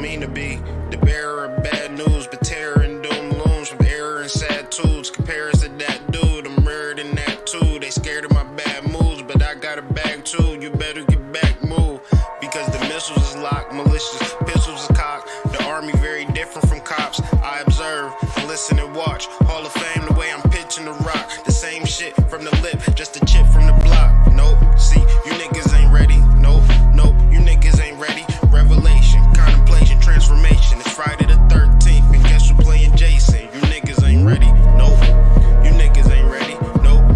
don't mean to be the bearer of bad news, but terror and doom looms from error and sad tools. Comparison to that dude, I'm mirrored in that too. They scared of my bad moves, but I got a bag too. You better get back, move, because the missiles is locked, malicious pistols is cocked. The army very different from cops. I observe, listen and watch. Hall of Fame, the way I'm pitching the rock. The same shit from the lip, just a chip from the block. Nope, see, you niggas ain't ready. Nope, you niggas ain't ready. Revelation, contemplation, transformation. It's Friday the 13th, and guess who playing Jason? You niggas ain't ready. Nope, you niggas ain't ready. Nope,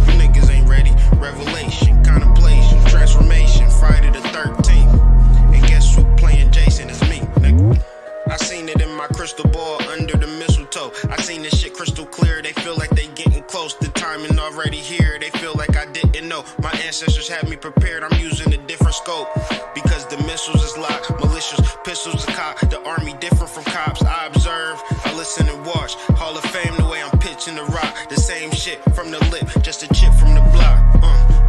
you niggas ain't ready. Revelation, contemplation, transformation. Friday the 13th, and guess who playing Jason? It's me, nigga. I seen it in my crystal ball under the mistletoe. I seen this shit crystal clear. They feel like they getting close. The timing already here. They feel like I didn't know. My ancestors had me prepared. I'm using a different scope because the missiles is locked. Malicious pistols is cocked. The army different from cops. I observe, I listen and watch. Hall of Fame, the way I'm pitching the rock. The same shit from the lip, just a chip from the block.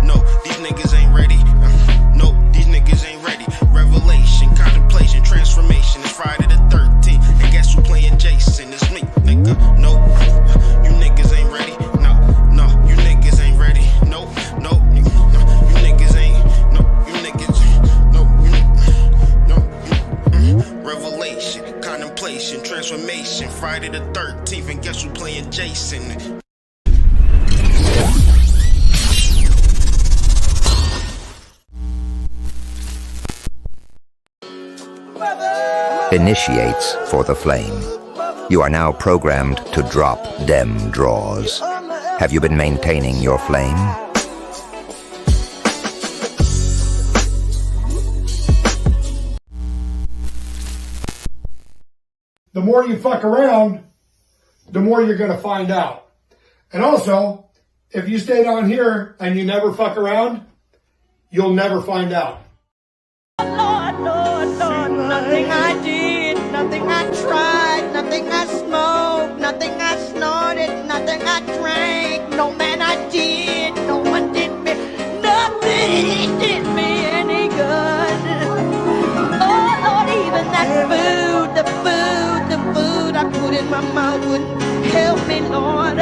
No, these niggas ain't ready. No, these niggas ain't ready. Revelation, contemplation, transformation. It's Friday the 13th, and guess who playing Jason? It's me, nigga. No, you niggas ain't ready. No, you niggas ain't ready. No, you niggas ain't. No, you niggas. Revelation, contemplation, transformation. Friday the 13th, and guess who playing Jason? Initiates for the flame. You are now programmed to drop dem draws. Have you been maintaining your flame? The more you fuck around, the more you're going to find out. And also, if you stay down here and you never fuck around, you'll never find out. Lord, nothing I did, nothing I tried, nothing I smoked, nothing I snorted, nothing I drank, no man I did, no one did me, nothing did me any good. Oh Lord, even that food, the food I put in my mouth wouldn't help me, Lord.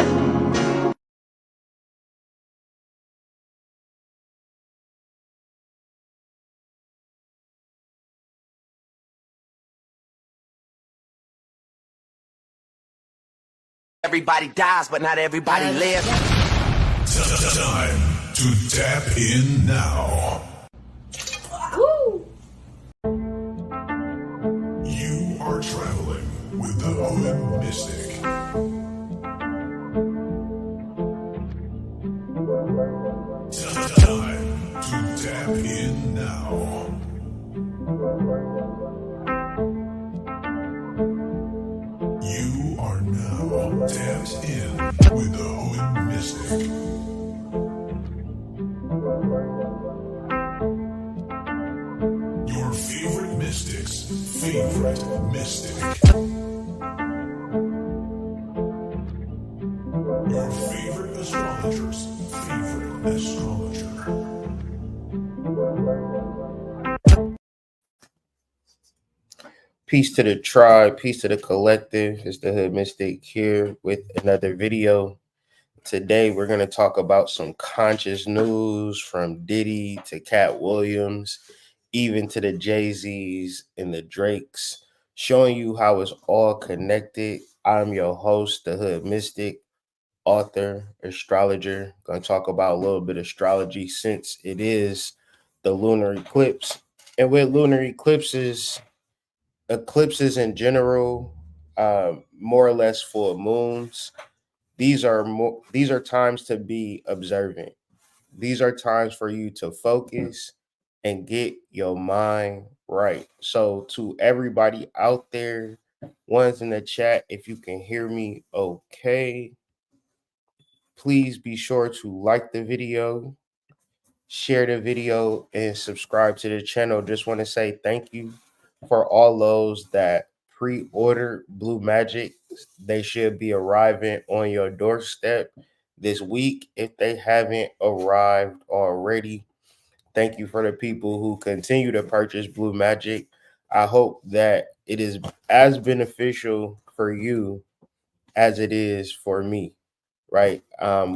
Everybody dies, but not everybody lives. Time to tap in now. Woo! You are traveling with the Hood Mystic. Time to tap in now. You are now tapped in with the Hood Mystic. Your favorite mystic's favorite mystic. Your favorite astrologer's favorite astrologer. Peace to the tribe, peace to the collective. It's the Hood Mystic here with another video. Today we're going to talk about some conscious news from Diddy to Katt Williams, even to the Jay-Z's and the Drakes, showing you how it's all connected. I'm your host, the Hood Mystic, author, astrologer. Going to talk about a little bit of astrology since it is the lunar eclipse. And with lunar eclipses in general, more or less full moons, these are times to be observant. These are times for you to focus and get your mind right. So to everybody out there, ones in the chat, if you can hear me okay, please be sure to like the video, share the video, and subscribe to the channel. Just want to say thank you for all those that pre-ordered Blue Magic. They should be arriving on your doorstep this week if they haven't arrived already. Thank you for the people who continue to purchase Blue Magic. I hope that it is as beneficial for you as it is for me, right?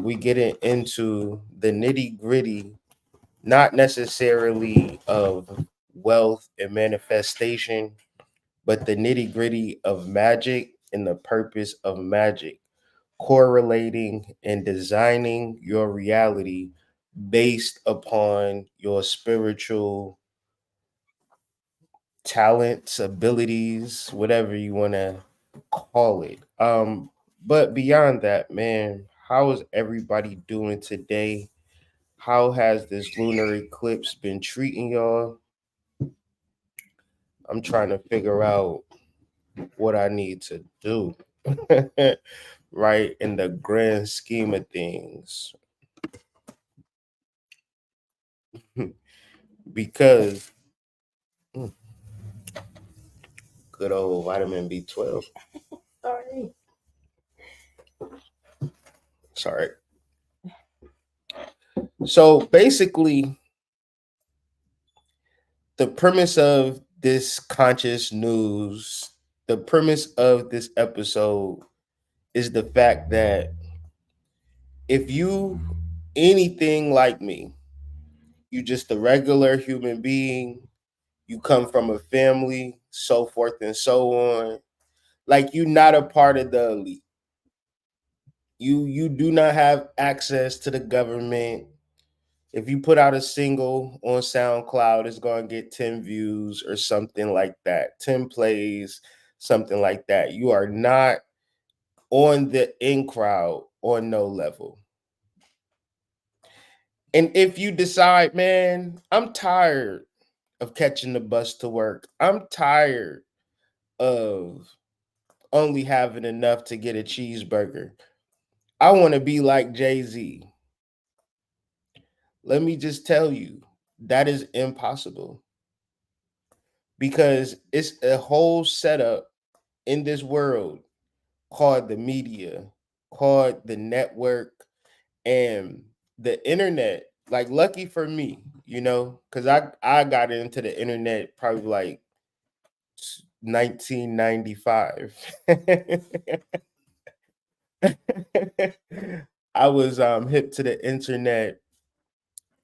We get into the nitty gritty, not necessarily of wealth and manifestation, but the nitty gritty of magic and the purpose of magic, correlating and designing your reality based upon your spiritual talents, abilities, whatever you want to call it. But beyond that, man, how is everybody doing today? How has this lunar eclipse been treating y'all? I'm trying to figure out what I need to do, right? In the grand scheme of things, because mm, good old vitamin B12. Sorry. So basically, the premise of this conscious news, the premise of this episode is the fact that if you anything like me, you just a regular human being, you come from a family, so forth and so on. Like you're not a part of the elite. You do not have access to the government. If you put out a single on SoundCloud, it's going to get 10 views or something like that, 10 plays, something like that. You are not on the in crowd on no level. And if you decide, man, I'm tired of catching the bus to work, I'm tired of only having enough to get a cheeseburger, I want to be like Jay-Z. Let me just tell you, that is impossible because it's a whole setup in this world called the media, called the network, and the internet. Like, lucky for me, because I got into the internet probably like 1995. I was hip to the internet.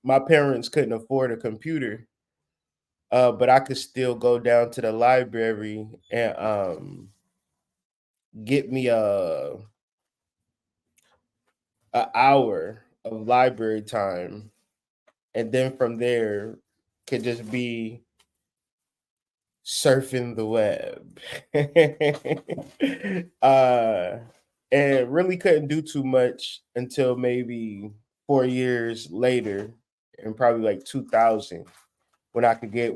My parents couldn't afford a computer, but I could still go down to the library and get me a hour of library time, and then from there could just be surfing the web. uh, and really couldn't do too much until maybe 4 years later, and probably like 2000, when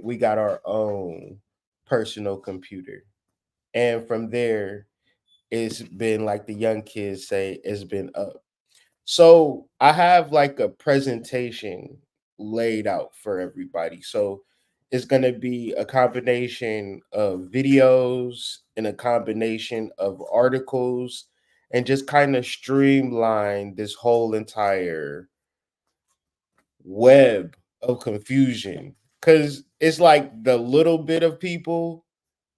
we got our own personal computer. And from there, it's been like the young kids say, it's been up. So I have like a presentation laid out for everybody. So it's going to be a combination of videos and a combination of articles, and just kind of streamline this whole entire web of confusion. Because it's like the little bit of people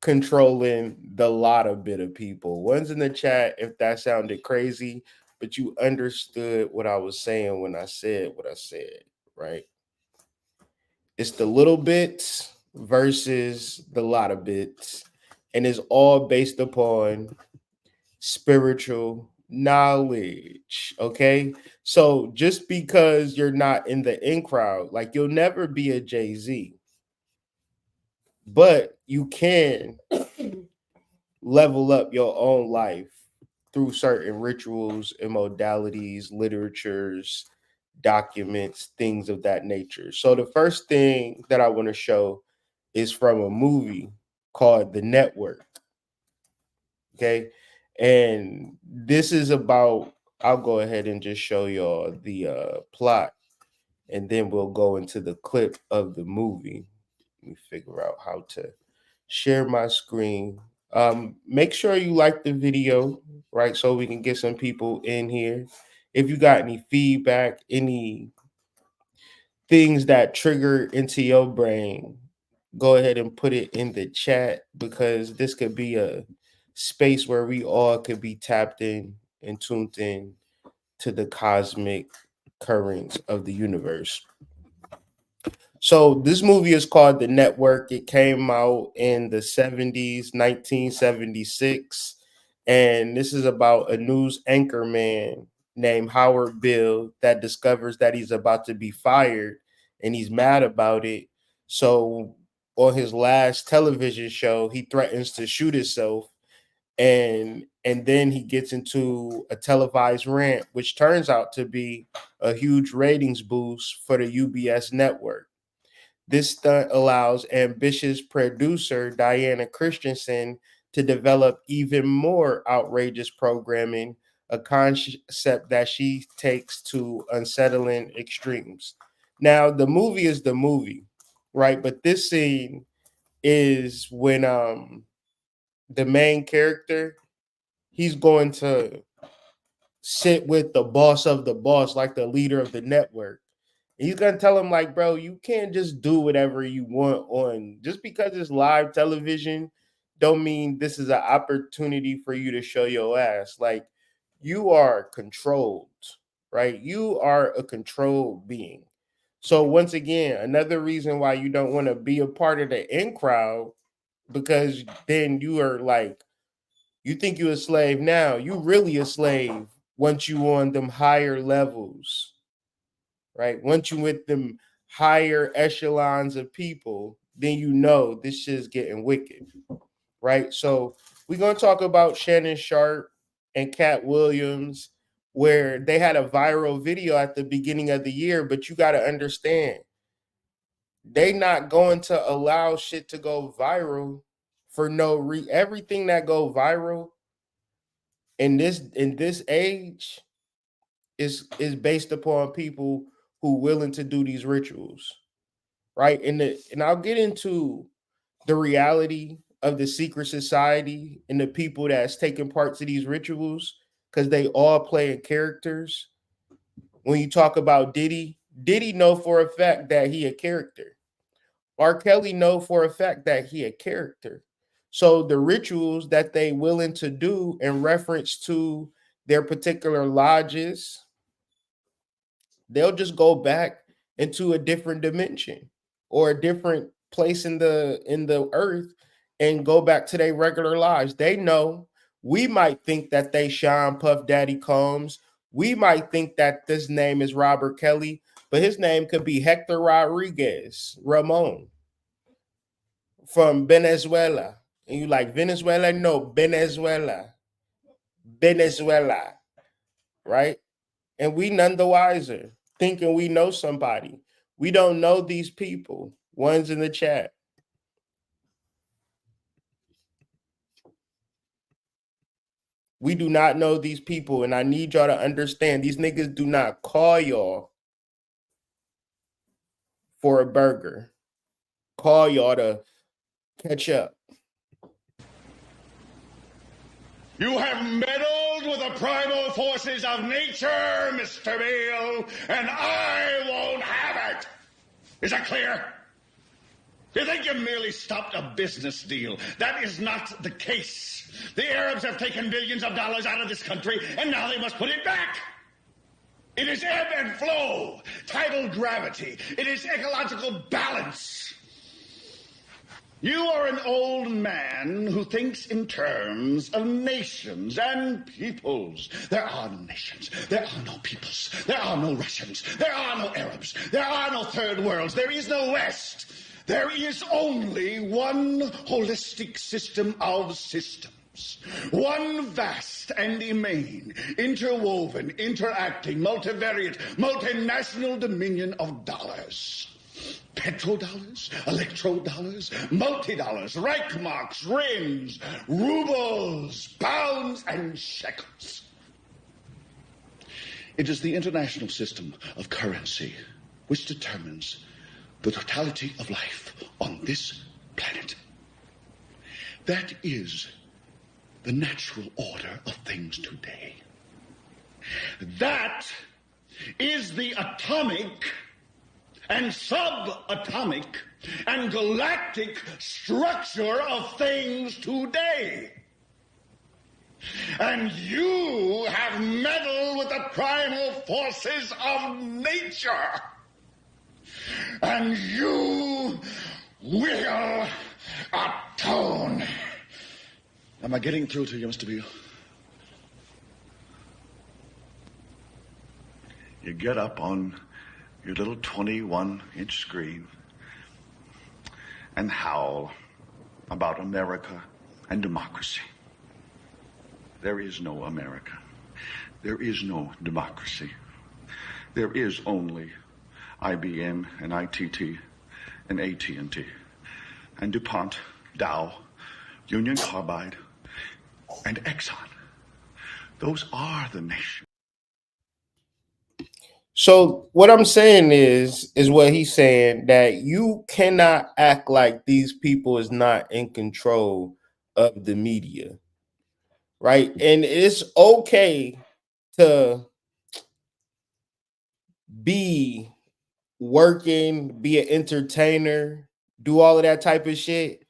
controlling the lot of bit of people. One's in the chat if that sounded crazy, but you understood what I was saying when I said what I said, right? It's the little bits versus the lot of bits, and it's all based upon spiritual knowledge. Okay. So just because you're not in the in crowd, like you'll never be a Jay-Z, but you can level up your own life through certain rituals and modalities, literatures, documents, things of that nature. So the first thing that I want to show is from a movie called The Network. Okay. And this is about, I'll go ahead and just show y'all the plot, and then we'll go into the clip of the movie. Let me figure out how to share my screen. Make sure you like the video, right? So we can get some people in here. If you got any feedback, any things that trigger into your brain, go ahead and put it in the chat, because this could be a space where we all could be tapped in and tuned in to the cosmic currents of the universe. So this movie is called The Network. It came out in the 70s, 1976. And this is about a news anchor man named Howard Bill that discovers that he's about to be fired, and he's mad about it. So on his last television show, he threatens to shoot himself, and then he gets into a televised rant, which turns out to be a huge ratings boost for the UBS network. This stunt allows ambitious producer Diana Christensen to develop even more outrageous programming, a concept that she takes to unsettling extremes. Now, the movie is the movie, right? But this scene is when the main character, he's going to sit with the boss of the boss, like the leader of the network. He's gonna tell him, like, bro, you can't just do whatever you want on, just because it's live television, don't mean this is an opportunity for you to show your ass. Like, you are controlled, right? You are a controlled being. So once again, another reason why you don't want to be a part of the in crowd, because then you are like, you think you're a slave now, you really a slave once you on them higher levels, right? Once you with them higher echelons of people, then you know this shit's getting wicked, right? So we're gonna talk about Shannon Sharpe and Katt Williams, where they had a viral video at the beginning of the year, but you got to understand, they not going to allow shit to go viral for no everything that go viral in this age is based upon people who willing to do these rituals, right? And I'll get into the reality of the secret society and the people that's taking parts of these rituals, because they all playing characters. When you talk about Diddy know for a fact that he a character. R. Kelly know for a fact that he a character. So the rituals that they willing to do in reference to their particular lodges, they'll just go back into a different dimension or a different place in the earth and go back to their regular lives. They know we might think that they Sean Puff Daddy Combs. We might think that this name is Robert Kelly, but his name could be Hector Rodriguez Ramon from Venezuela. And you like Venezuela? No, Venezuela. Venezuela, right? And we none the wiser, thinking we know somebody. We don't know these people. One's in the chat. We do not know these people, and I need y'all to understand, these niggas do not call y'all for a burger. Call y'all to catch up. You have meddled with the primal forces of nature, Mr. Beale, and I won't have it. Is that clear? You think you merely stopped a business deal? That is not the case. The Arabs have taken billions of dollars out of this country, and now they must put it back. It is ebb and flow, tidal gravity. It is ecological balance. You are an old man who thinks in terms of nations and peoples. There are no nations. There are no peoples. There are no Russians. There are no Arabs. There are no third worlds. There is no West. There is only one holistic system of systems. One vast and immane, interwoven, interacting, multivariate, multinational dominion of dollars. Petrodollars, electrodollars, multi-dollars, Reichmarks, rims, rubles, pounds, and shekels. It is the international system of currency which determines the totality of life on this planet. That is the natural order of things today. That is the atomic and subatomic and galactic structure of things today. And you have meddled with the primal forces of nature. And you will atone. Am I getting through to you, Mr. Beale? You get up on your little 21-inch screen and howl about America and democracy. There is no America. There is no democracy. There is only IBM and ITT and AT&T and DuPont, Dow, Union Carbide, and Exxon. Those are the nation. So what I'm saying is what he's saying, that you cannot act like these people is not in control of the media, right? And it's okay to be working, be an entertainer, do all of that type of shit,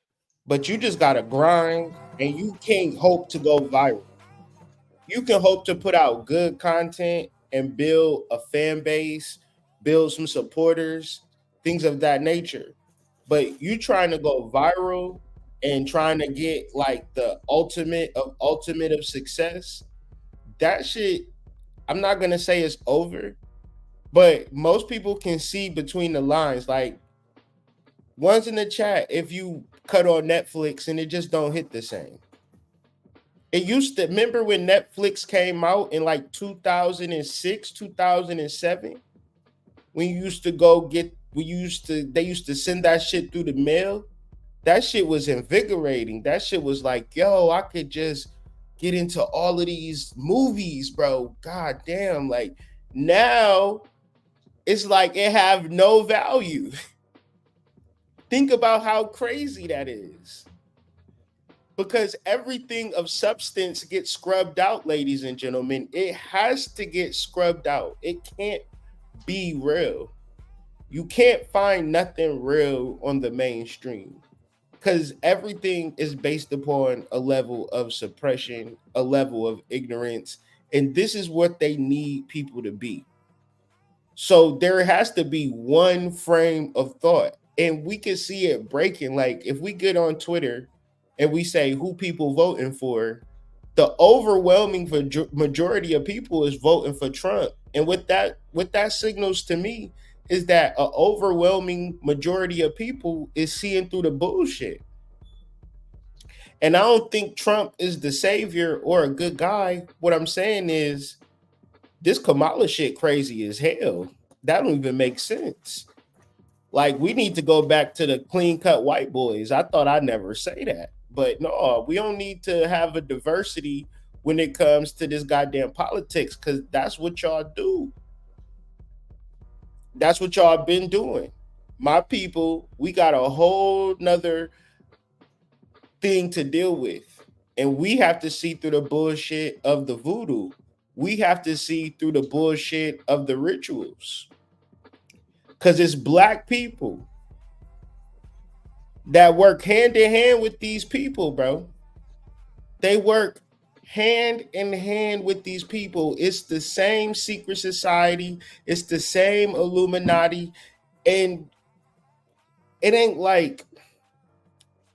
but you just gotta grind, and you can't hope to go viral. You can hope to put out good content and build a fan base, build some supporters, things of that nature. But you trying to go viral and trying to get like the ultimate of success, that shit, I'm not gonna say it's over, but most people can see between the lines. Like, one's in the chat, if you cut on Netflix and it just don't hit the same. It used to, remember when Netflix came out in like 2006, 2007, when you used to they used to send that shit through the mail. That shit was invigorating. That shit was like, yo, I could just get into all of these movies, bro. God damn. Like, now it's like it have no value. Think about how crazy that is. Because everything of substance gets scrubbed out, ladies and gentlemen. It has to get scrubbed out. It can't be real. You can't find nothing real on the mainstream, because everything is based upon a level of suppression, a level of ignorance, and this is what they need people to be. So there has to be one frame of thought, and we can see it breaking. Like, if we get on Twitter and we say who people voting for, the overwhelming majority of people is voting for Trump. And what that signals to me is that an overwhelming majority of people is seeing through the bullshit. And I don't think Trump is the savior or a good guy. What I'm saying is, this Kamala shit crazy as hell. That don't even make sense. Like, we need to go back to the clean cut white boys. I thought I'd never say that, but no, we don't need to have a diversity when it comes to this goddamn politics, because that's what y'all do. That's what y'all been doing. My people, we got a whole nother thing to deal with. And we have to see through the bullshit of the voodoo. We have to see through the bullshit of the rituals. Because it's black people that work hand in hand with these people, bro. They work hand in hand with these people. It's the same secret society. It's the same Illuminati. And it ain't like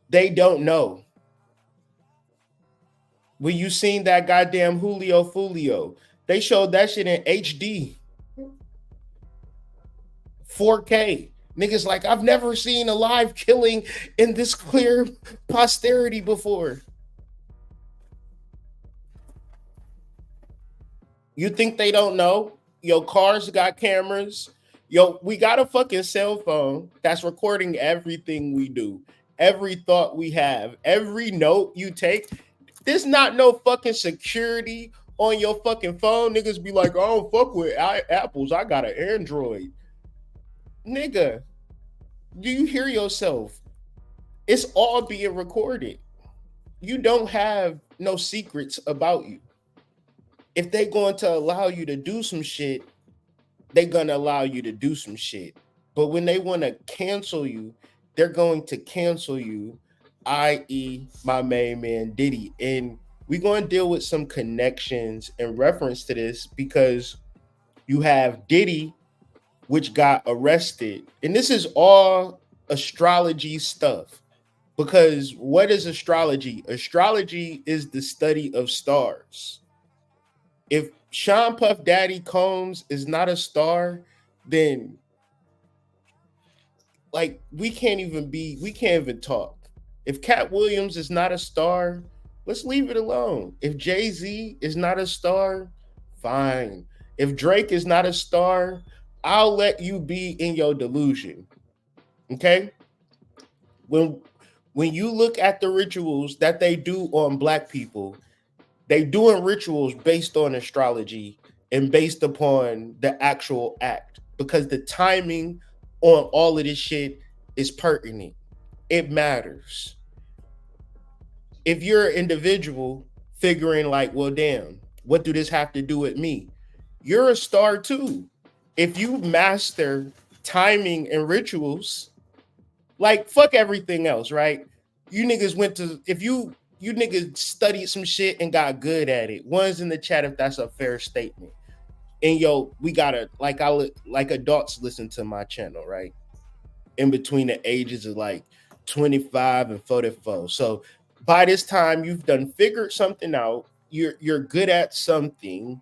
they don't know. When you seen that goddamn Julio Fulio, they showed that shit in HD. 4K. Niggas like, I've never seen a live killing in this clear posterity before. You think they don't know? Yo, cars got cameras. Yo, we got a fucking cell phone that's recording everything we do. Every thought we have. Every note you take. There's not no fucking security on your fucking phone. Niggas be like, I don't fuck with Apples. I got an Android. Nigga, do you hear yourself? It's all being recorded. You don't have no secrets about you. If they going to allow you to do some shit, they gonna allow you to do some shit. But when they want to cancel you, they're going to cancel you, i.e., my main man Diddy. And we're going to deal with some connections in reference to this because you have Diddy, which got arrested. And this is all astrology stuff. Because what is astrology? Astrology is the study of stars. If Sean Puff Daddy Combs is not a star, then like we can't even talk. If Katt Williams is not a star, let's leave it alone. If Jay-Z is not a star, fine. If Drake is not a star, I'll let you be in your delusion. Okay? When you look at the rituals that they do on black people, they doing rituals based on astrology and based upon the actual act because the timing on all of this shit is pertinent. It matters. If you're an individual figuring like, well, damn, what do this have to do with me? You're a star too. If you master timing and rituals, like fuck everything else, right? You niggas went to, if you niggas studied some shit and got good at it. One's in the chat if that's a fair statement. And yo, we gotta like adults listen to my channel, right? In between the ages of like 25 and 44. So by this time you've done figured something out. You're good at something,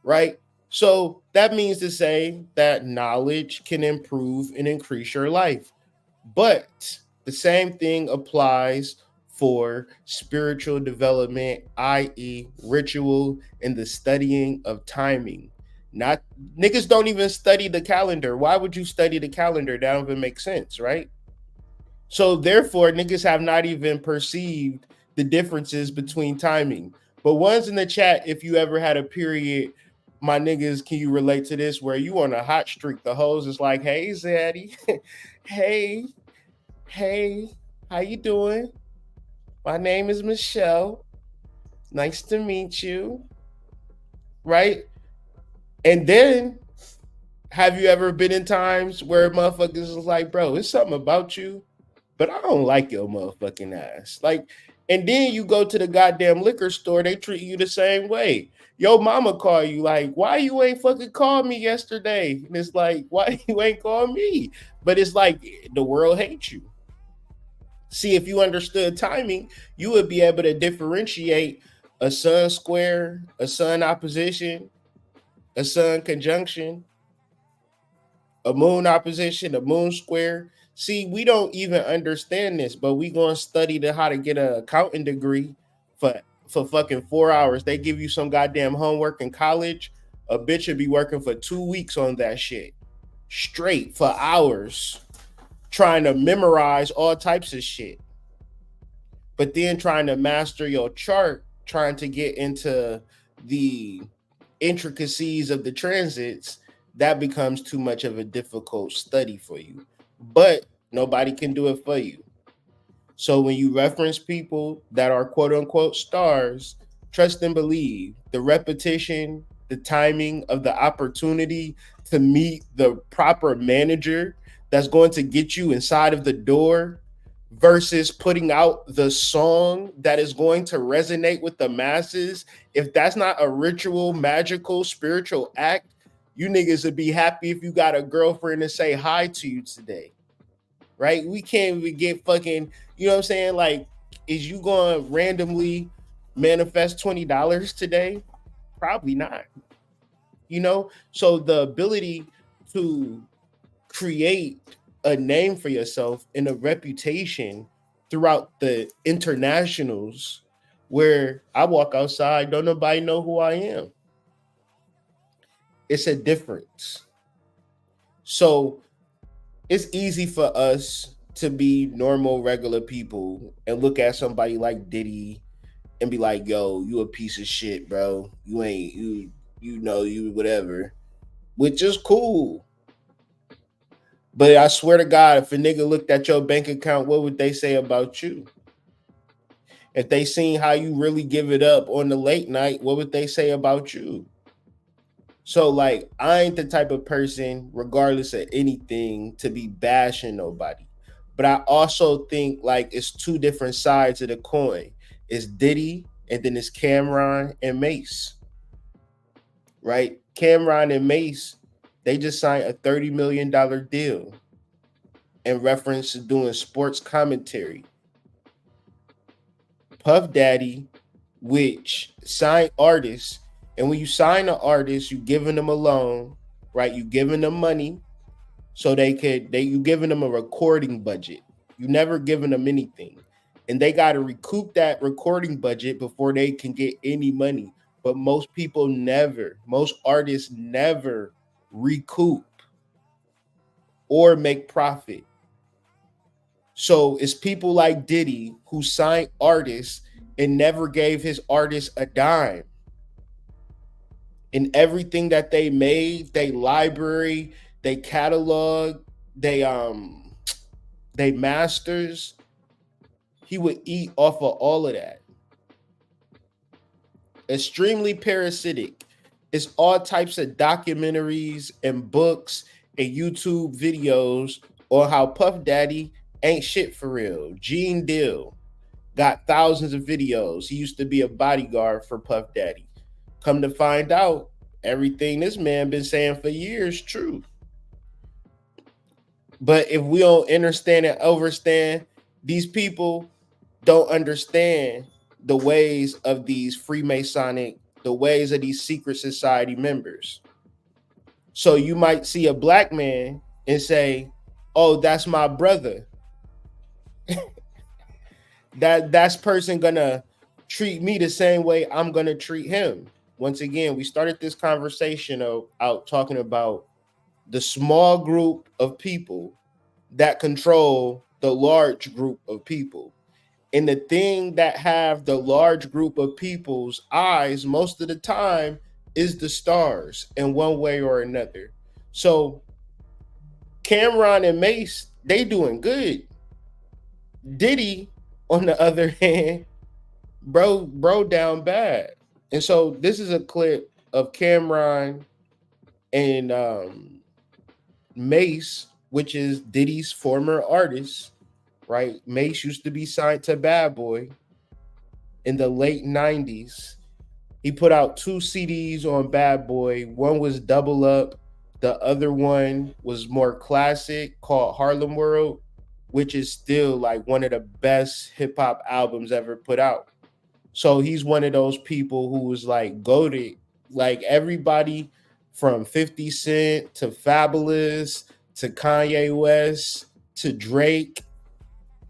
right? So that means to say that knowledge can improve and increase your life. But the same thing applies for spiritual development, i.e., ritual and the studying of timing. Not niggas don't even study the calendar. Why would you study the calendar? That don't even make sense, right? So therefore, niggas have not even perceived the differences between timing. But one's in the chat, if you ever had a period, my niggas, can you relate to this? Where you on a hot streak, the hoes is like, hey, Zaddy, hey, how you doing? My name is Michelle. Nice to meet you. Right? And then, have you ever been in times where motherfuckers is like, bro, it's something about you, but I don't like your motherfucking ass. Like, and then you go to the goddamn liquor store, they treat you the same way. Yo mama call you like, why you ain't fucking called me yesterday? And it's like, why you ain't called me? But it's like, the world hates you. See, if you understood timing, you would be able to differentiate a sun square, a sun opposition, a sun conjunction, a moon opposition, a moon square. See, we don't even understand this, but we gonna study how to get an accounting degree for fucking 4 hours. They give you some goddamn homework in college. A bitch would be working for 2 weeks on that shit, straight for hours, trying to memorize all types of shit. But then trying to master your chart, trying to get into the intricacies of the transits, that becomes too much of a difficult study for you. But nobody can do it for you. So when you reference people that are quote unquote stars, trust and believe the repetition, the timing of the opportunity to meet the proper manager that's going to get you inside of the door versus putting out the song that is going to resonate with the masses. If that's not a ritual, magical, spiritual act, you niggas would be happy if you got a girlfriend to say hi to you today, right? We can't even get fucking, you know what I'm saying? Like, is you going to randomly manifest $20 today? Probably not. You know, so the ability to create a name for yourself and a reputation throughout the internationals, where I walk outside, don't nobody know who I am. It's a difference. So it's easy for us to be normal, regular people and look at somebody like Diddy and be like, yo, you a piece of shit, bro. You ain't, you know, you whatever, which is cool. But I swear to God, if a nigga looked at your bank account, what would they say about you? If they seen how you really give it up on the late night, what would they say about you? So like I ain't the type of person, regardless of anything, to be bashing nobody. But I also think like it's two different sides of the coin. It's Diddy and then it's Cameron and Mase. Right? Cameron and Mase, they just signed a $30 million deal in reference to doing sports commentary. Puff Daddy, which sign artists, and when you sign an artist, you giving them a loan, right? You giving them money so you giving them a recording budget. You never giving them anything. And they got to recoup that recording budget before they can get any money. But most artists never recoup or make profit. So it's people like Diddy who signed artists and never gave his artists a dime. And everything that they made, they library, they catalog, they masters, he would eat off of all of that. Extremely parasitic. It's all types of documentaries and books and YouTube videos on how Puff Daddy ain't shit for real. Gene Deal got thousands of videos. He used to be a bodyguard for Puff Daddy. Come to find out, everything this man been saying for years true. But if we don't understand and overstand, these people don't understand the ways of these Freemasonic, the ways of these secret society members. So you might see a black man and say, oh, that's my brother. That's person gonna treat me the same way I'm gonna treat him. Once again, we started this conversation out talking about the small group of people that control the large group of people. And the thing that have the large group of people's eyes most of the time is the stars in one way or another. So Cameron and Mase, they doing good. Diddy, on the other hand, bro down bad. And so this is a clip of Cameron and Mase, which is Diddy's former artist, right? Mase used to be signed to Bad Boy in the late 90s. He put out 2 CDs on Bad Boy. One was Double Up. The other one was more classic, called Harlem World, which is still like one of the best hip hop albums ever put out. So he's one of those people who was like goated. Like everybody from 50 Cent to Fabulous to Kanye West to Drake,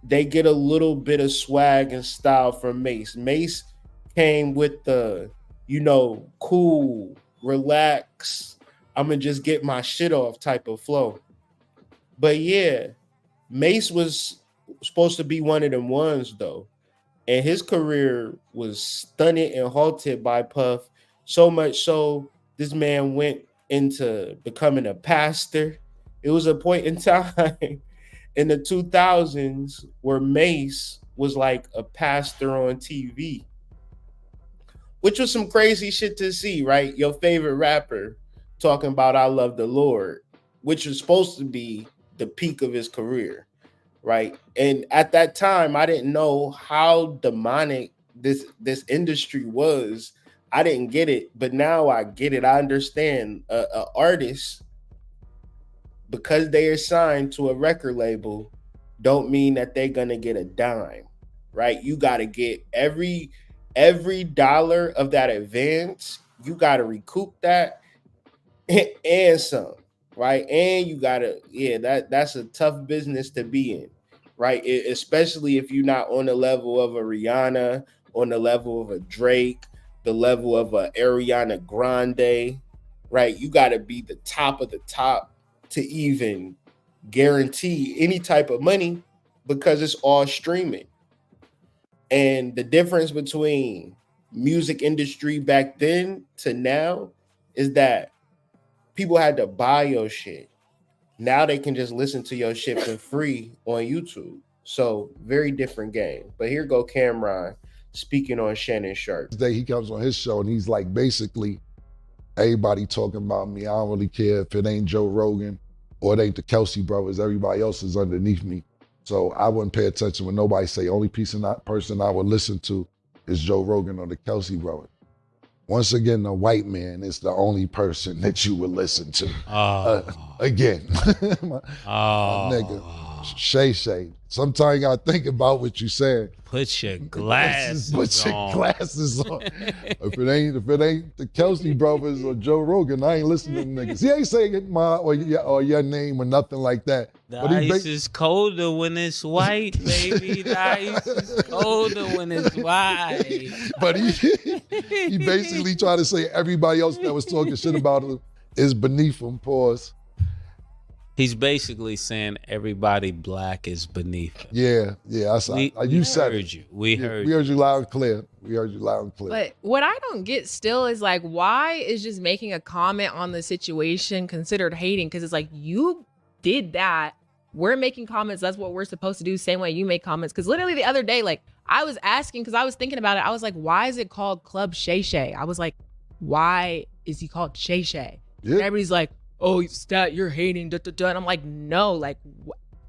they get a little bit of swag and style from Mase. Mase came with the, cool, relax, I'm going to just get my shit off type of flow. But yeah, Mase was supposed to be one of them ones though. And his career was stunted and halted by Puff. So much so, this man went into becoming a pastor. It was a point in time in the 2000s where Mase was like a pastor on TV, which was some crazy shit to see, right? Your favorite rapper talking about I love the Lord, which was supposed to be the peak of his career, right? And at that time, I didn't know how demonic this industry was. I didn't get it, but now I get it. I understand a artist, because they are signed to a record label, don't mean that they're gonna get a dime, right? You gotta get every dollar of that advance. You gotta recoup that and some, right? And you gotta, that's a tough business to be in, right? Especially if you're not on the level of a Rihanna, on the level of a Drake, the level of a Ariana Grande, right? You gotta be the top of the top to even guarantee any type of money, because it's all streaming. And the difference between music industry back then to now is that people had to buy your shit. Now they can just listen to your shit for free on YouTube. So very different game. But here go Cameron speaking on Shannon Sharpe. Today he comes on his show and he's like basically everybody talking about me. I don't really care if it ain't Joe Rogan or it ain't the Kelsey brothers. Everybody else is underneath me. So I wouldn't pay attention when nobody say only person I would listen to is Joe Rogan or the Kelsey brothers. Once again, the white man is the only person that you would listen to. Again, my nigga, Shay. Sometimes you gotta think about what you saying. Put your glasses on. Put your glasses on. If it ain't the Kelsey brothers or Joe Rogan, I ain't listening to them niggas. He ain't saying my or your name or nothing like that. The ice is colder when it's white, baby. The ice is colder when it's white. But he basically tried to say everybody else that was talking shit about him is beneath him. Pause. He's basically saying everybody black is beneath him. Yeah. You said it. We heard you loud and clear. But what I don't get still is like, why is just making a comment on the situation considered hating? Because it's like, you did that. We're making comments. That's what we're supposed to do. Same way you make comments. Because literally the other day, like, I was asking, because I was thinking about it. I was like, why is it called Club Shay Shay? I was like, why is he called Shay Shay? Yeah. And everybody's like, oh, Stat, you're hating, da, da, da. And I'm like, no, like,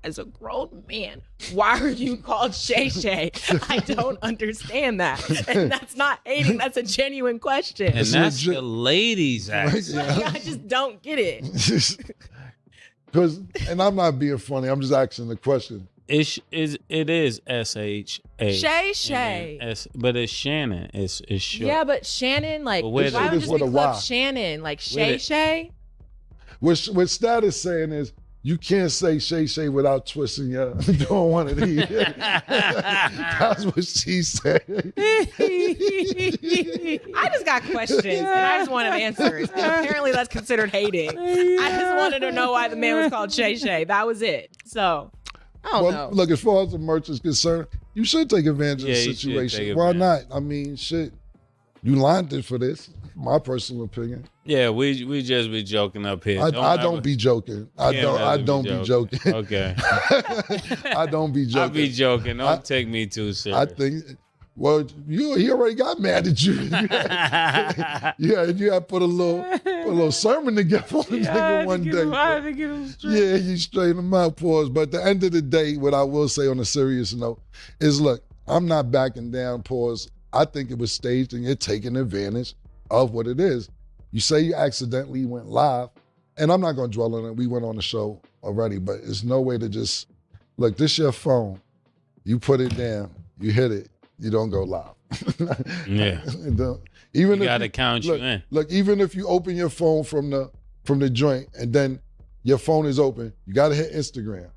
as a grown man, why are you called Shay Shay? I don't understand that. And that's not hating, that's a genuine question. And that's the ladies' accent. Like, I just don't get it. Because, and I'm not being funny, I'm just asking the question. It is S-H-A. Shay Shay. But it's Shannon. It's short. Yeah, but Shannon, like, why would just be Club Shannon? Like, Shay Shay? What Stat is saying is, you can't say Shay Shay without twisting your doing one of these. That's what she said. I just got questions and I just wanted answers. And apparently that's considered hating. I just wanted to know why the man was called Shay Shay. That was it. So, I don't know. Look, as far as the merch is concerned, you should take advantage of the situation. Why not? I mean, shit. You lined it for this. My personal opinion. Yeah, we just be joking up here. I don't be joking. I don't be joking. Okay. I don't be joking. I be joking. Don't take me too serious. I think. Well, he already got mad at you. You had put a little sermon together on the nigga one day. I had to get him straight. Yeah, you straighten him out, pause. But at the end of the day, what I will say on a serious note is, look, I'm not backing down, pause. I think it was staged and you're taking advantage of what it is. You say you accidentally went live, and I'm not going to dwell on it. We went on the show already, but there's no way to just, look, this your phone. You put it down, you hit it, you don't go live. Yeah. Even you got to count you in. Look, even if you open your phone from the joint and then your phone is open, you got to hit Instagram.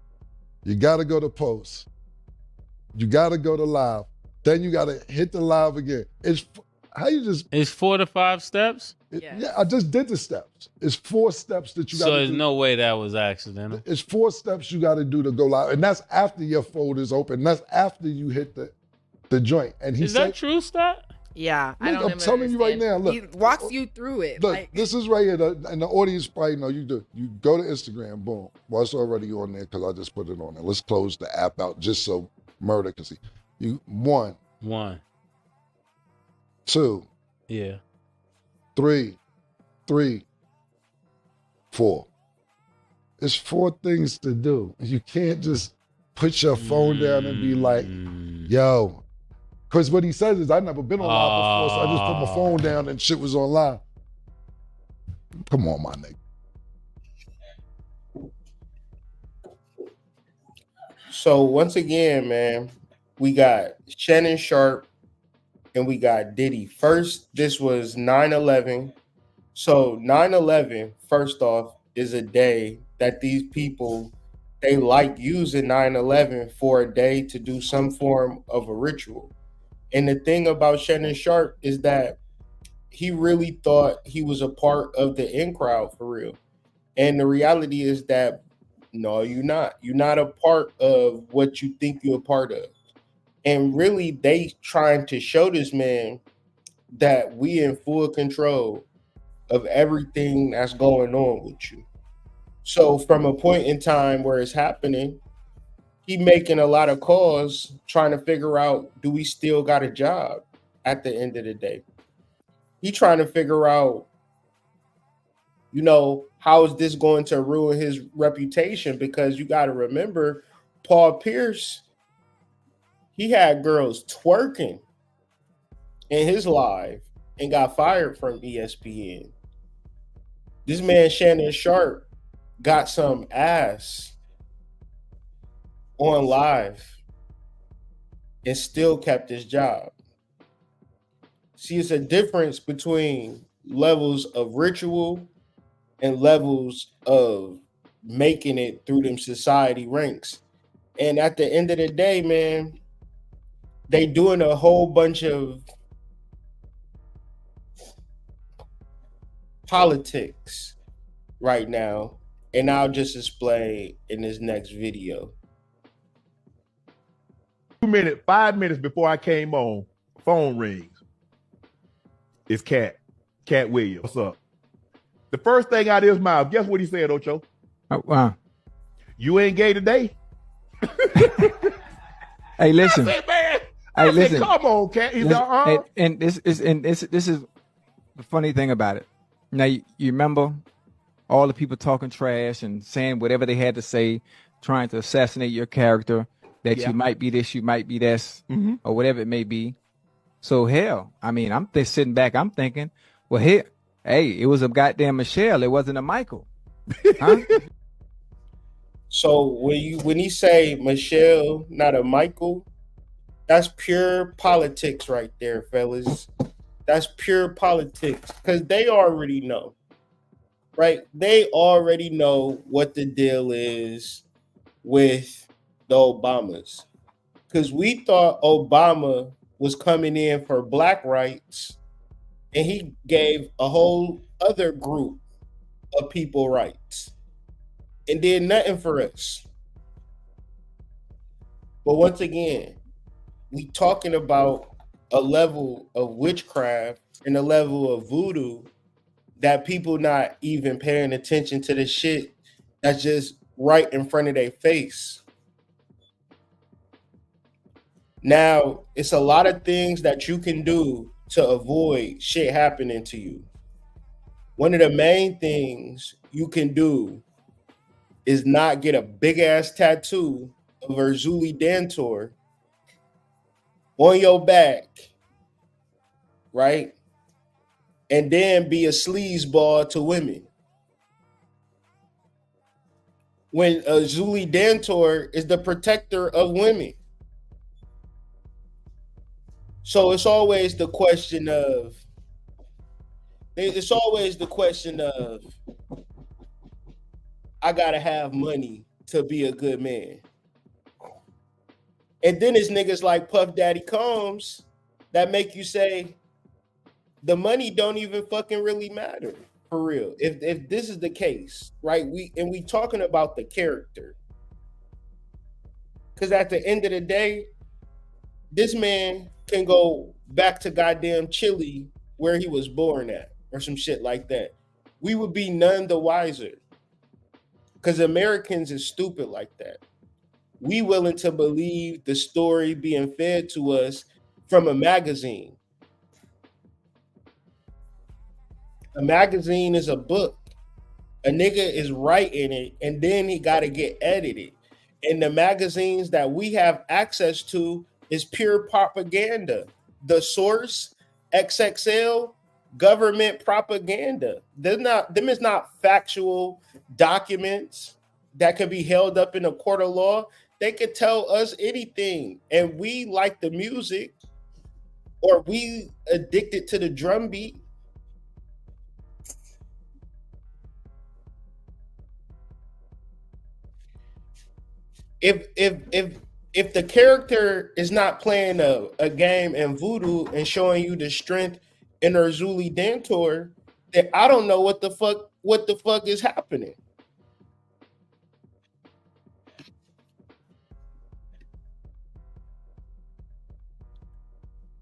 You got to go to post. You got to go to live. Then you got to hit the live again. It's 4 to 5 steps? Yeah, I just did the steps. It's 4 steps that you got to do. So there's no way that was accidental? It's 4 steps you got to do to go live. And that's after your phone is open. That's after you hit the joint. And Is that true, Stat? Yeah. I'm telling you right now. Look, he walks you through it. Look, this is right here. And the audience probably know you do. You go to Instagram, boom. Well, it's already on there because I just put it on there. Let's close the app out just so Murder can see. One. 2. Yeah. 3. 4. It's 4 things to do. You can't just put your phone down and be like, yo. Because what he says is, I've never been on live before, so I just put my phone down and shit was on live. Come on, my nigga. So once again, man, we got Shannon Sharpe and we got Diddy. First, this was 9/11. So 9/11, first off, is a day that these people, they like using 9/11 for a day to do some form of a ritual. And the thing about Shannon Sharpe is that he really thought he was a part of the in crowd for real. And the reality is that, no, you're not. You're not a part of what you think you're a part of. And really, they trying to show this man that we in full control of everything that's going on with you. So from a point in time where it's happening, he making a lot of calls trying to figure out, do we still got a job at the end of the day? He trying to figure out, You know, how is this going to ruin his reputation? Because you got to remember, Paul Pierce, he had girls twerking in his live and got fired from ESPN. This man, Shannon Sharpe, got some ass on live and still kept his job. See, it's a difference between levels of ritual and levels of making it through them society ranks. And at the end of the day, man, they doing a whole bunch of politics right now, and I'll just explain in this next video. 5 minutes before I came on, phone rings. It's Katt Williams. What's up? The first thing out of his mouth, guess what he said, Ocho? You ain't gay today? Hey, listen. I said, man. Hey, listen. Come on, Katt. He's and this is the funny thing about it. Now you remember all the people talking trash and saying whatever they had to say, trying to assassinate your character, that you might be this, you might be this, or whatever it may be. So hell, I mean, I'm sitting back, I'm thinking, well, hey, it was a goddamn Michelle, it wasn't a Michael. Huh? So when he say Michelle, not a Michael, that's pure politics right there, fellas. That's pure politics, because they already know, right? They already know what the deal is with the Obamas, because we thought Obama was coming in for black rights, and he gave a whole other group of people rights and did nothing for us. But once again, we talking about a level of witchcraft and a level of voodoo that people not even paying attention to the shit that's just right in front of their face. Now, it's a lot of things that you can do to avoid shit happening to you. One of the main things you can do is not get a big ass tattoo of Erzulie Dantor on your back, right? And then be a sleazeball to women. When Erzulie Dantor is the protector of women. So it's always the question of, I gotta have money to be a good man. And then it's niggas like Puff Daddy Combs that make you say the money don't even fucking really matter for real. If this is the case, right? We talking about the character. Because at the end of the day, this man can go back to goddamn Chile where he was born at or some shit like that. We would be none the wiser. Because Americans is stupid like that. We willing to believe the story being fed to us from a magazine. A magazine is a book. A nigga is writing it, and then he got to get edited. And the magazines that we have access to is pure propaganda. The source, XXL, government propaganda. Them is not factual documents that could be held up in a court of law. They could tell us anything, and we like the music, or we addicted to the drum beat. If the character is not playing a game in voodoo and showing you the strength in Erzulie Dantor, then I don't know what the fuck is happening.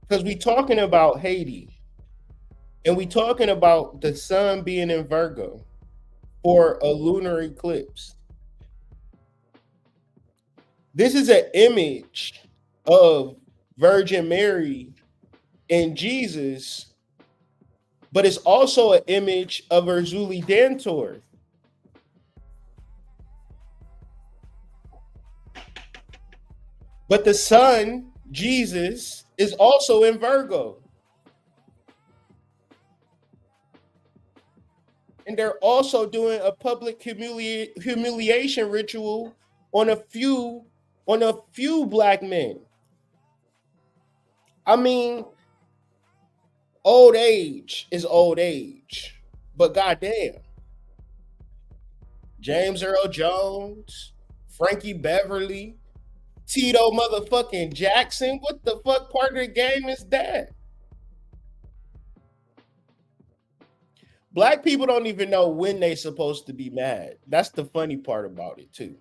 Because we talking about Haiti, and we talking about the sun being in Virgo for a lunar eclipse. This is an image of Virgin Mary and Jesus but it's also an image of Erzulie Dantor. But the sun, Jesus, is also in Virgo. And they're also doing a public humiliation ritual on a few black men. I mean, old age is old age, but goddamn, James Earl Jones, Frankie Beverly, Tito motherfucking Jackson. What the fuck part of the game is that? Black people don't even know when they supposed to be mad. That's the funny part about it too.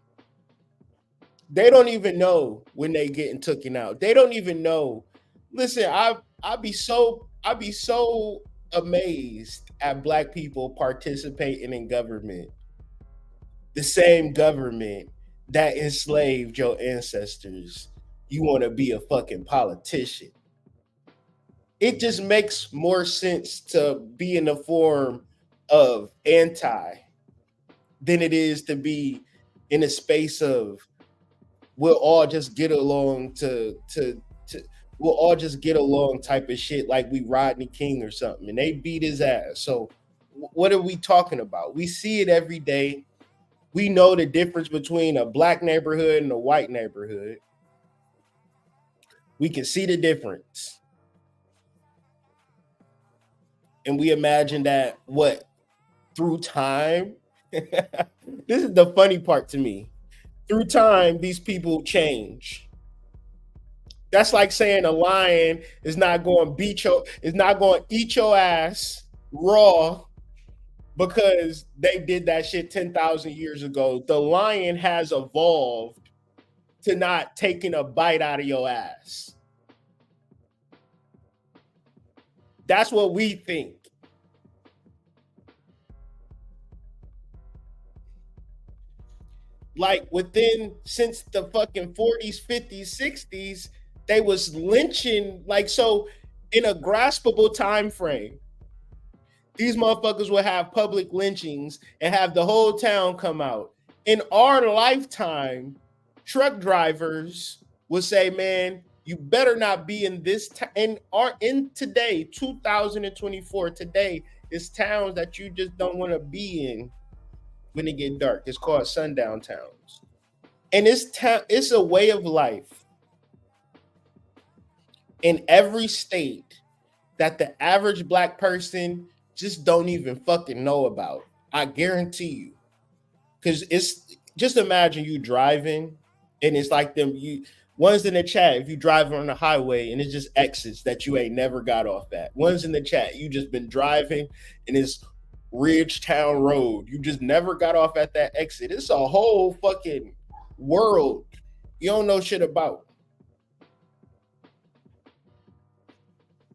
They don't even know when they getting taken out. They don't even know. Listen, I be so amazed at black people participating in government. The same government that enslaved your ancestors. You want to be a fucking politician. It just makes more sense to be in the form of anti than it is to be in a space of we'll all just get along we'll all just get along type of shit, like we Rodney King or something, and they beat his ass. So what are we talking about? We see it every day. We know the difference between a black neighborhood and a white neighborhood. We can see the difference. And we imagine that through time, this is the funny part to me. Through time, these people change. That's like saying a lion is not going to eat your ass raw because they did that shit 10,000 years ago. The lion has evolved to not taking a bite out of your ass. That's what we think. Like since the fucking 40s, 50s, 60s, they was lynching, like, so in a graspable time frame, these motherfuckers would have public lynchings and have the whole town come out. In our lifetime, truck drivers would say, man, you better not be in this in today, 2024, today, it's towns that you just don't want to be in when it get dark. It's called sundown towns. And it's a way of life in every state that the average black person just don't even fucking know about. I guarantee you. Because it's just imagine you driving and it's like one's in the chat, if you drive on the highway and it's just exits that you ain't never got off at. One's in the chat, you just been driving and it's Ridgetown Road. You just never got off at that exit. It's a whole fucking world you don't know shit about.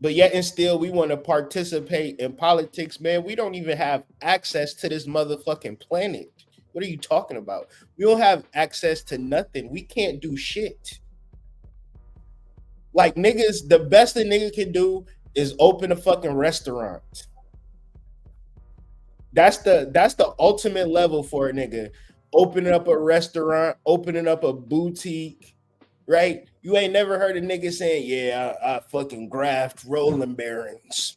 But yet and still we want to participate in politics, man. We don't even have access to this motherfucking planet. What are you talking about? We don't have access to nothing. We can't do shit. Like niggas, the best a nigga can do is open a fucking restaurant. That's the ultimate level for a nigga. Opening up a restaurant, opening up a boutique, right? You ain't never heard a nigga saying, yeah, I fucking graft rolling bearings.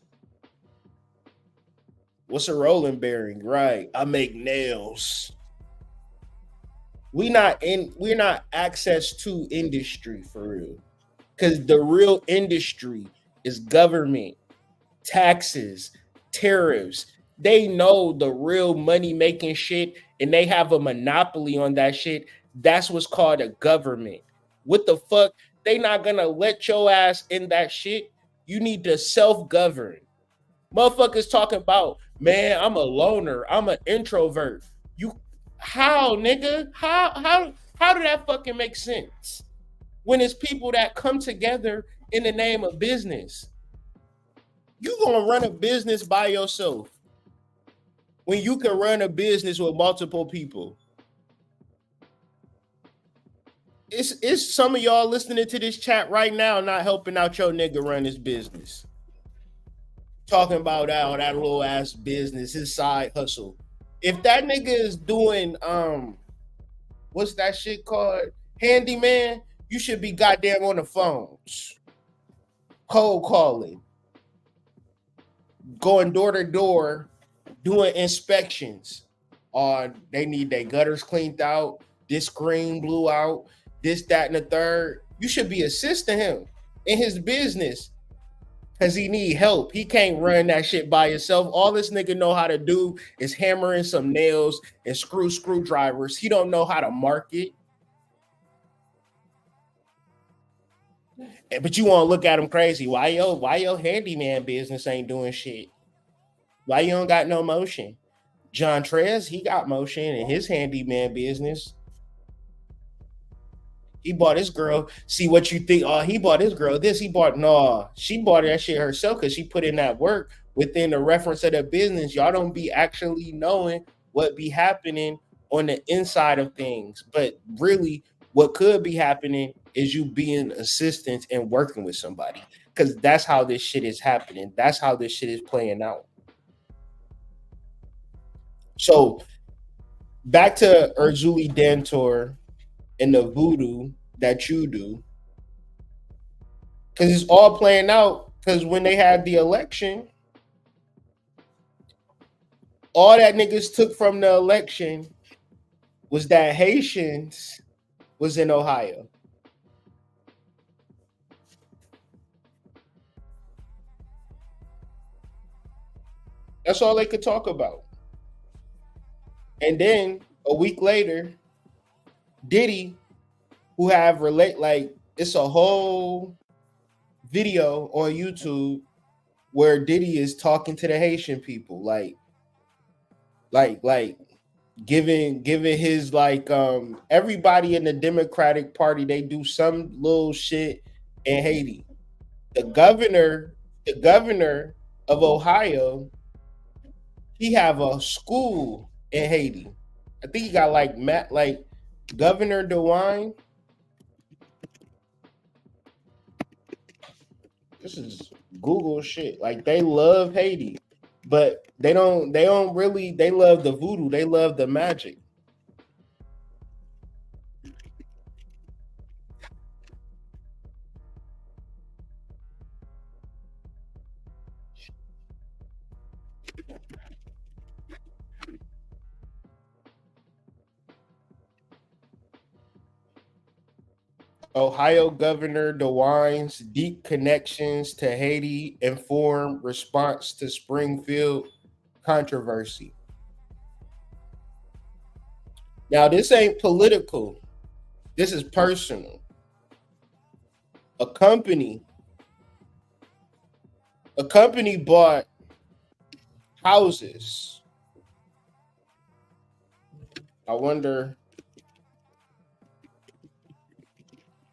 What's a rolling bearing? Right. I make nails. We're not access to industry for real. Because the real industry is government, taxes, tariffs. They know the real money making shit and they have a monopoly on that shit. That's what's called a government. What the fuck? They not gonna let your ass in that shit. You need to self-govern. Motherfuckers talking about, man, I'm a loner. I'm an introvert. How, nigga? How did that fucking make sense? When it's people that come together in the name of business. You gonna run a business by yourself when you can run a business with multiple people. It's some of y'all listening to this chat right now not helping out your nigga run his business. talking about that little ass business, his side hustle. If that nigga is doing what's that shit called? Handyman, you should be goddamn on the phones. Cold calling. Going door to door, doing inspections. They need their gutters cleaned out, this screen blew out, this, that, and the third. You should be assisting him in his business because he need help. He can't run that shit by himself. All this nigga know how to do is hammer in some nails and screwdrivers. He don't know how to market. But you want to look at him crazy. Why your handyman business ain't doing shit? Why you don't got no motion? John Trez, he got motion in his handyman business. He bought his girl. See what you think? Oh, he bought his girl this. She bought that shit herself because she put in that work within the reference of the business. Y'all don't be actually knowing what be happening on the inside of things. But really, what could be happening is you being assistant and working with somebody, because that's how this shit is happening. That's how this shit is playing out. So back to Erzulie Dantor and the voodoo that you do, because it's all playing out. Because when they had the election, all that niggas took from the election was that Haitians was in Ohio. That's all they could talk about. And then a week later, Diddy, who have it's a whole video on YouTube where Diddy is talking to the Haitian people, like giving his everybody in the Democratic Party, they do some little shit in Haiti. The governor of Ohio, he have a school in Haiti. I think he got Governor DeWine. This is Google shit. They love Haiti, but they don't really, they love the voodoo. They love the magic. Ohio Governor DeWine's deep connections to Haiti inform response to Springfield controversy. Now, this ain't political. This is personal. A company bought houses.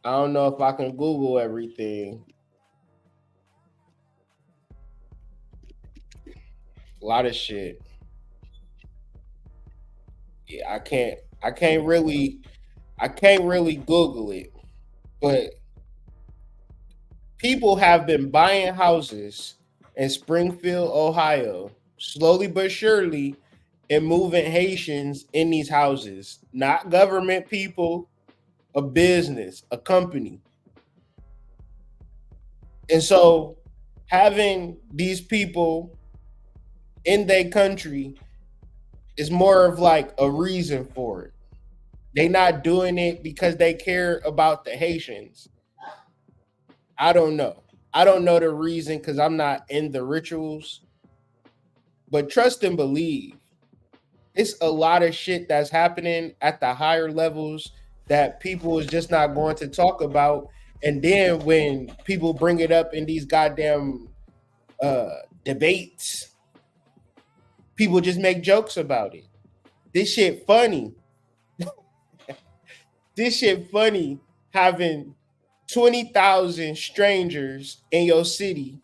I don't know if I can Google everything. A lot of shit. Yeah, I can't really Google it. But people have been buying houses in Springfield, Ohio, slowly but surely, and moving Haitians in these houses. Not government people, a business, a company. And so having these people in their country is more of a reason for it. They not doing it because they care about the Haitians. I don't know. I don't know the reason because I'm not in the rituals. But trust and believe, it's a lot of shit that's happening at the higher levels that people is just not going to talk about. And then when people bring it up in these goddamn debates, people just make jokes about it. This shit funny. This shit funny, having 20,000 strangers in your city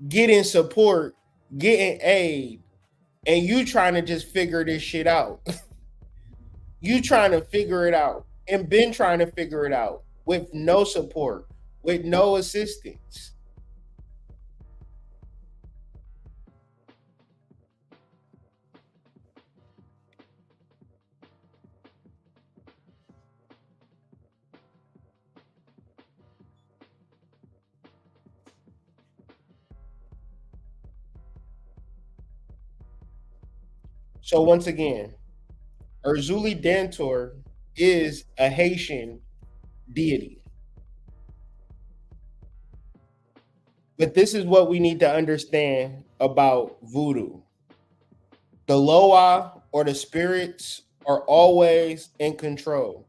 getting support, getting aid, and you trying to just figure this shit out. You trying to figure it out and been trying to figure it out with no support, with no assistance. So once again, Erzulie Dantor is a Haitian deity. But this is what we need to understand about voodoo. The Loa or the spirits are always in control.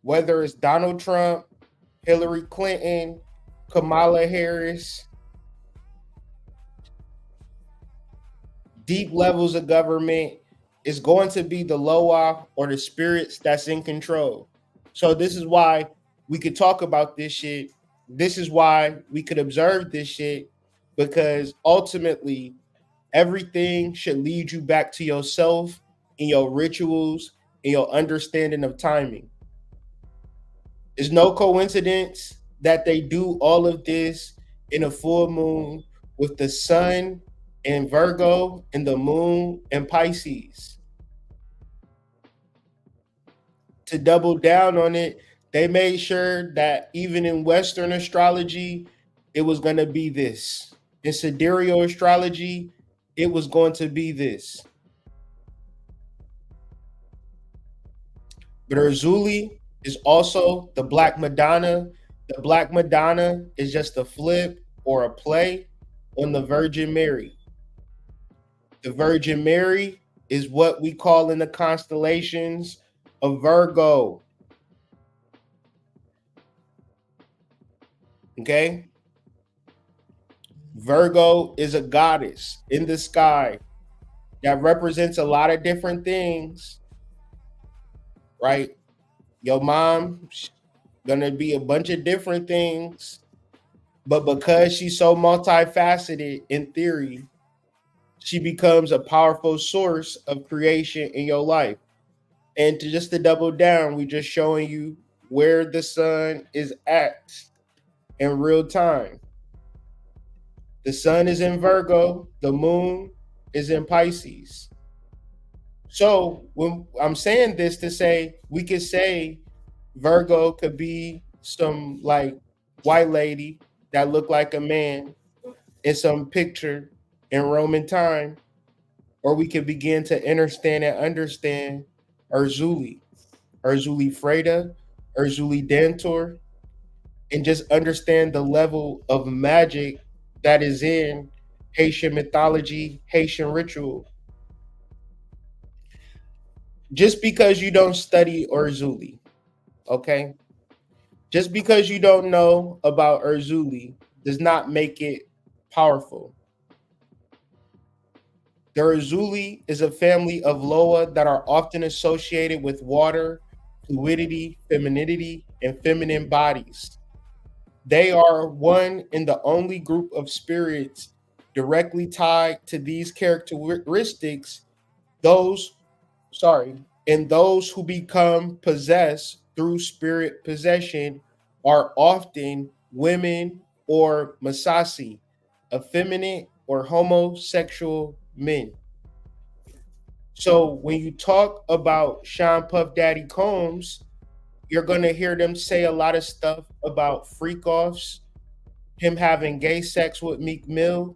Whether it's Donald Trump, Hillary Clinton, Kamala Harris, deep levels of government, is going to be the Loa or the spirits that's in control. So this is why we could talk about this shit. This is why we could observe this shit, because ultimately everything should lead you back to yourself and your rituals and your understanding of timing. It's no coincidence that they do all of this in a full moon with the sun in Virgo and the moon in Pisces. To double down on it, they made sure that even in Western astrology, it was going to be this. In sidereal astrology, it was going to be this. But Erzulie is also the Black Madonna. The Black Madonna is just a flip or a play on the Virgin Mary. The Virgin Mary is what we call in the constellations of Virgo. Okay? Virgo is a goddess in the sky that represents a lot of different things, right? Your mom's gonna be a bunch of different things, but because she's so multifaceted in theory, she becomes a powerful source of creation in your life. And to double down, we just showing you where the sun is at in real time. The sun is in Virgo, the moon is in Pisces. So when I'm saying this to say, we could say Virgo could be some like white lady that looked like a man in some picture in Roman time, or we could begin to understand Erzulie Freda, Erzulie Dantor, and just understand the level of magic that is in Haitian mythology, Haitian ritual. Just because you don't study Erzulie, okay? Just because you don't know about Erzulie does not make it powerful. The Erzulie is a family of Loa that are often associated with water, fluidity, femininity, and feminine bodies. They are one and the only group of spirits directly tied to these characteristics, and those who become possessed through spirit possession are often women or Mase, effeminate or homosexual men. So when you talk about Sean Puff Daddy Combs, you're going to hear them say a lot of stuff about freak offs, him having gay sex with Meek Mill,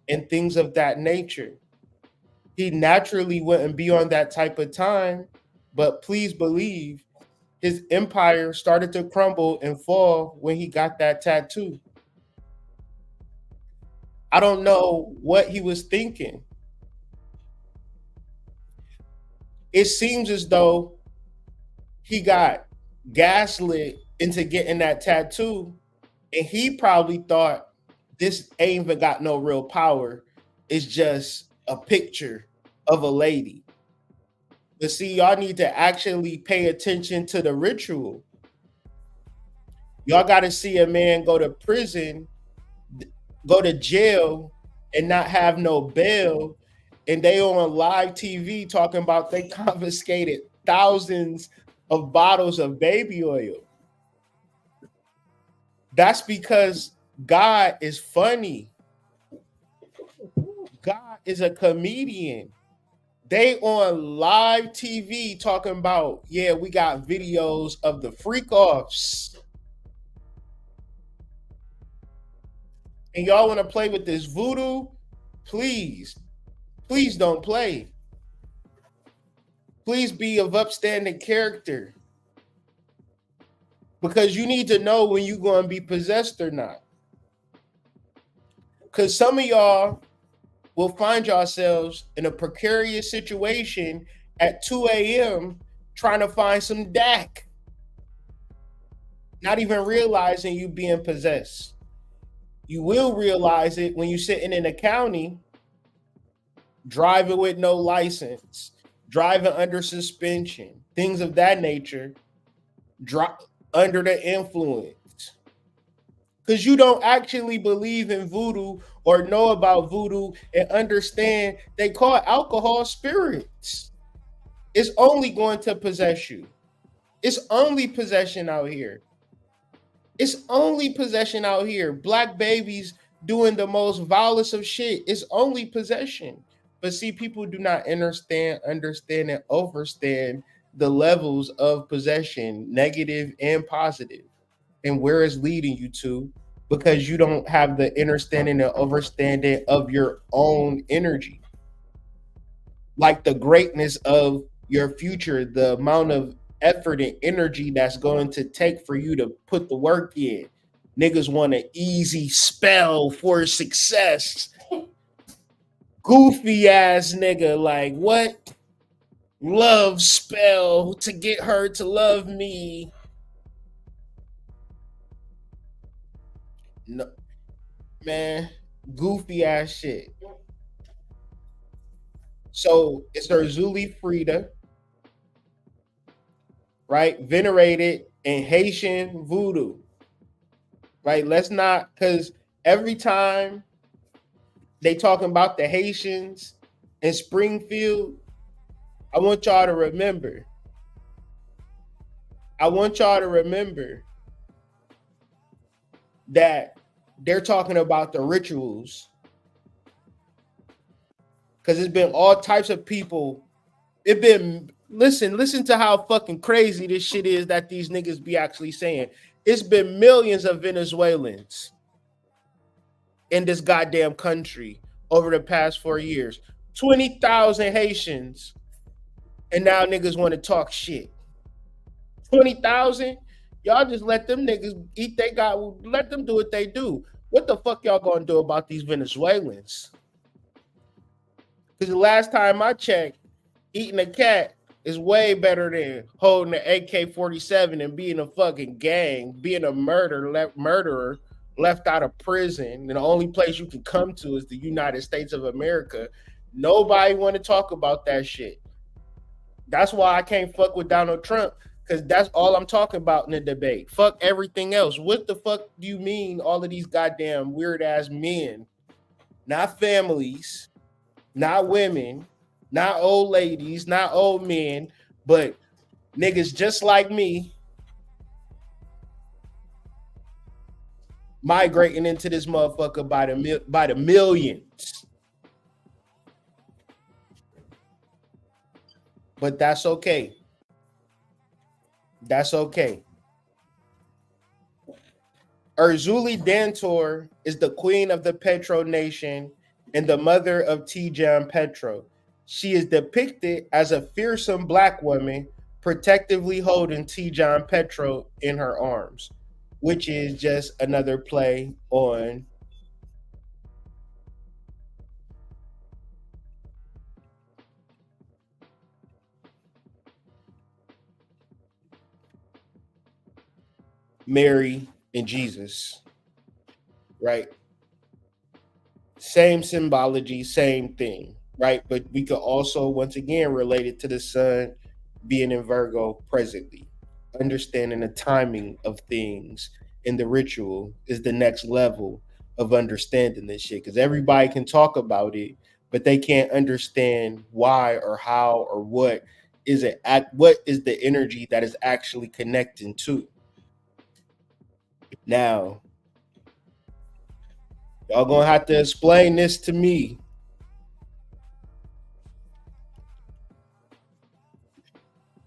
and things of that nature. He naturally wouldn't be on that type of time, but please believe his empire started to crumble and fall when he got that tattoo. I don't know what he was thinking. It seems as though he got gaslit into getting that tattoo, and he probably thought this ain't even got no real power. It's just a picture of a lady. But see, y'all need to actually pay attention to the ritual. Y'all got to see a man go to prison, go to jail, and not have no bail. And they on live TV talking about they confiscated thousands of bottles of baby oil. That's because God is funny. God is a comedian. They on live TV talking about, yeah, we got videos of the freak offs. And y'all want to play with this voodoo? Please don't play. Please be of upstanding character. Because you need to know when you're going to be possessed or not. Because some of y'all will find yourselves in a precarious situation at 2 a.m. trying to find some DAC. Not even realizing you being possessed. You will realize it when you're sitting in the county, driving with no license, driving under suspension, things of that nature, under the influence. Because you don't actually believe in voodoo or know about voodoo and understand they call alcohol spirits. It's only going to possess you. It's only possession out here. It's only possession out here. Black babies doing the most vilest of shit. It's only possession. But see, people do not understand, and overstand the levels of possession, negative and positive, and where it's leading you to, because you don't have the understanding and overstanding of your own energy. Like the greatness of your future, the amount of effort and energy that's going to take for you to put the work in. Niggas want an easy spell for success. Goofy ass nigga, like what? Love spell to get her to love me. No, man, goofy ass shit. So it's Erzulie Frida, right? Venerated in Haitian voodoo, right? Let's not, because every time they talking about the Haitians in Springfield, I want y'all to remember. That they're talking about the rituals. Because it's been all types of people. Listen to how fucking crazy this shit is that these niggas be actually saying. It's been millions of Venezuelans in this goddamn country over the past 4 years. 20,000 Haitians. And now niggas want to talk shit. 20,000? Y'all just let them niggas eat they got. Let them do what they do. What the fuck y'all gonna do about these Venezuelans? Because the last time I checked, eating a cat is way better than holding an AK-47 and being a fucking gang, being a murderer left out of prison. And the only place you can come to is the United States of America. Nobody want to talk about that shit. That's why I can't fuck with Donald Trump, because that's all I'm talking about in the debate. Fuck everything else. What the fuck do you mean all of these goddamn weird-ass men, not families, not women, not old ladies, not old men, but niggas just like me migrating into this motherfucker by the millions. But that's okay. That's okay. Erzulie Dantor is the queen of the Petro nation and the mother of Tijan Petro. She is depicted as a fearsome black woman protectively holding Tijan Petro in her arms, which is just another play on Mary and Jesus, right? Same symbology, same thing, right? But we could also, once again, relate it to the sun being in Virgo presently. Understanding the timing of things in the ritual is the next level of understanding this shit. Because everybody can talk about it, but they can't understand why or how or what is the energy that is actually connecting to. Now, y'all gonna have to explain this to me.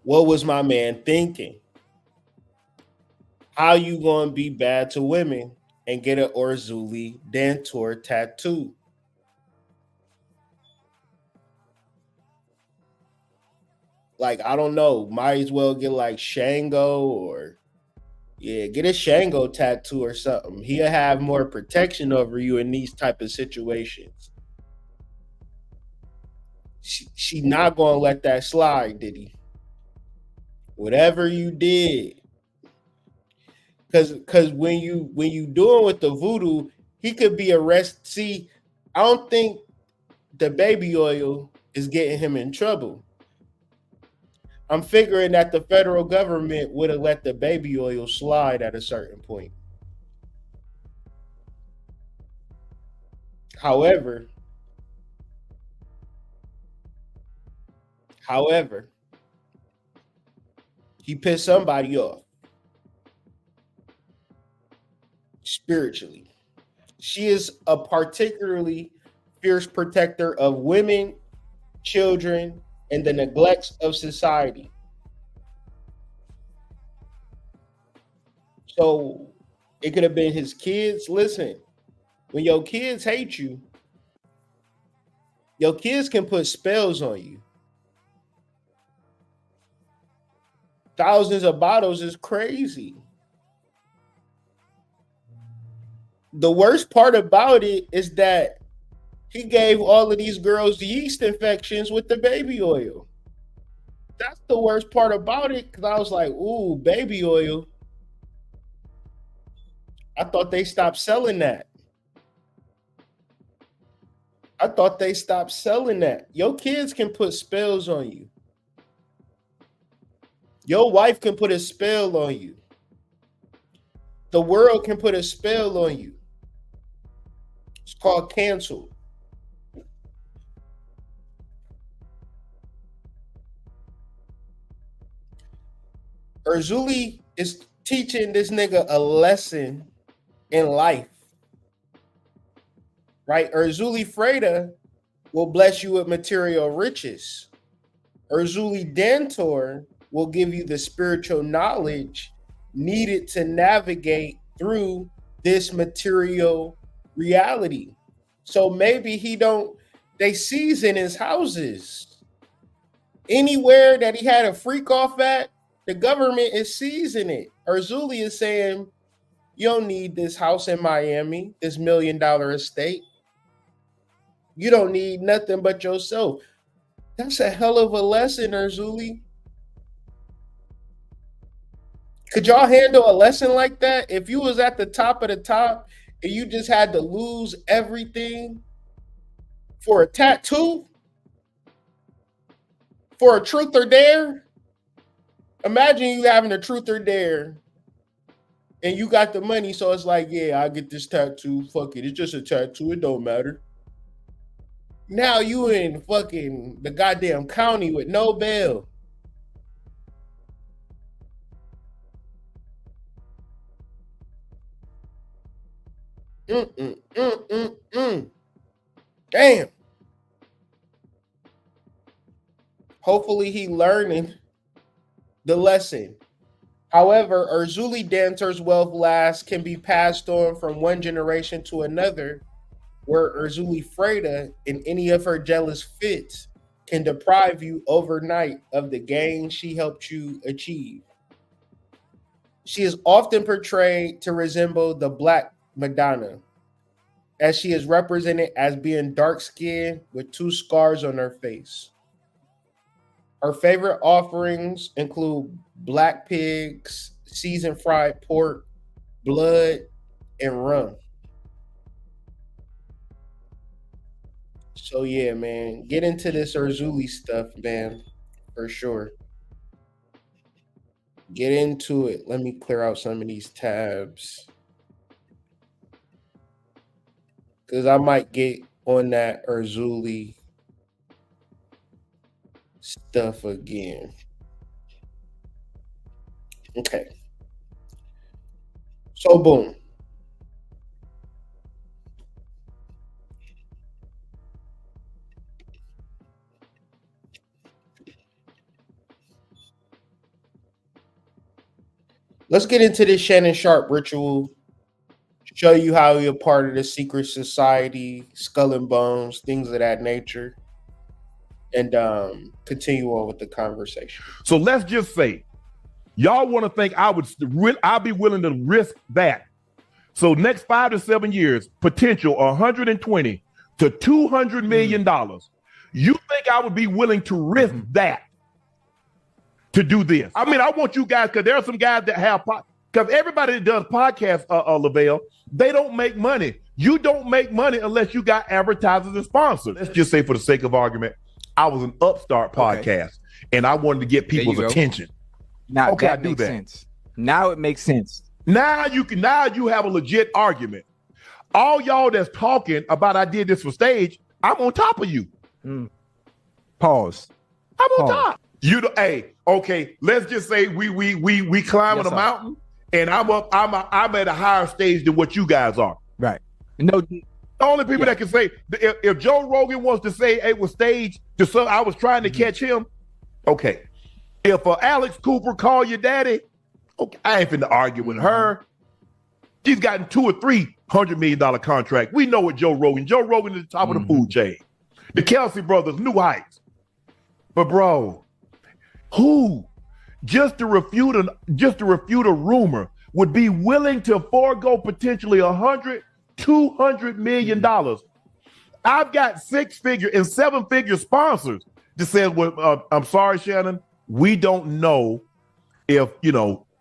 What was my man thinking? How you gonna be bad to women and get an Erzulie Dantor tattoo? Like, I don't know, might as well get like Shango or get a Shango tattoo or something. He'll have more protection over you in these type of situations. She not gonna let that slide, Diddy. Whatever you did, because when you doing with the voodoo, he could be arrested. See, I don't think the baby oil is getting him in trouble. I'm figuring that the federal government would have let the baby oil slide at a certain point. However, he pissed somebody off spiritually. She is a particularly fierce protector of women, children, and the neglects of society. So it could have been his kids. Listen, when your kids hate you, your kids can put spells on you. Thousands of bottles is crazy. The worst part about it is that he gave all of these girls yeast infections with the baby oil. That's the worst part about it, because I was like, ooh, baby oil. I thought they stopped selling that. Your kids can put spells on you. Your wife can put a spell on you. The world can put a spell on you. It's called cancel. Erzulie is teaching this nigga a lesson in life. Right? Erzulie Freda will bless you with material riches. Erzulie Dantor will give you the spiritual knowledge needed to navigate through this material reality. So maybe they season his houses. Anywhere that he had a freak off at, the government is seizing it. Erzulie is saying, you don't need this house in Miami, this $1 million estate. You don't need nothing but yourself. That's a hell of a lesson, Erzulie. Could y'all handle a lesson like that? If you was at the top of the top and you just had to lose everything for a tattoo, for a truth or dare? Imagine you having a truth or dare and you got the money, so it's like, yeah, I'll get this tattoo. Fuck it. It's just a tattoo. It don't matter. Now you in fucking the goddamn county with no bail. Damn. Hopefully he learning the lesson. However, Erzulie Dantor's wealth lasts can be passed on from one generation to another, where Erzulie Freda, in any of her jealous fits, can deprive you overnight of the gain she helped you achieve. She is often portrayed to resemble the Black Madonna, as she is represented as being dark-skinned with 2 scars on her face. Her favorite offerings include black pigs, seasoned fried pork, blood, and rum. So yeah, man, get into this Erzulie stuff, man, for sure. Get into it. Let me clear out some of these tabs, because I might get on that Erzulie stuff again. Okay. So boom. Let's get into this Shannon Sharpe ritual. Show you how you're part of the secret society, skull and bones, things of that nature. and continue on with the conversation. So let's just say y'all want to think I'll be willing to risk that. So next 5 to 7 years, potential 120 to $200 million. You think I would be willing to risk that to do this? I mean, I want you guys, because there are some guys that have, because everybody that does podcasts, Lavelle, they don't make money. You don't make money unless you got advertisers and sponsors. Let's just say, for the sake of argument, I was an upstart podcast and I wanted to get people's attention. Now okay, that I do makes that. sense. Now it makes sense. Now you have a legit argument. All y'all that's talking about I did this for stage, I'm on top of you. Pause. I'm on top. Hey, okay, let's just say we climbing a mountain and I'm at a higher stage than what you guys are. Right. No, the only people that can say, if Joe Rogan wants to say it was staged, I was trying to catch him, okay. If Alex Cooper call you daddy, okay, I ain't finna argue with her. She's gotten 2 or 3 $100 million contract. We know what Joe Rogan is the top of the food chain. The Kelsey brothers, new heights. But bro, who just to refute a rumor would be willing to forego potentially $200 million? I've got 6-figure and 7-figure sponsors that said, well, I'm sorry, Shannon, we don't know if,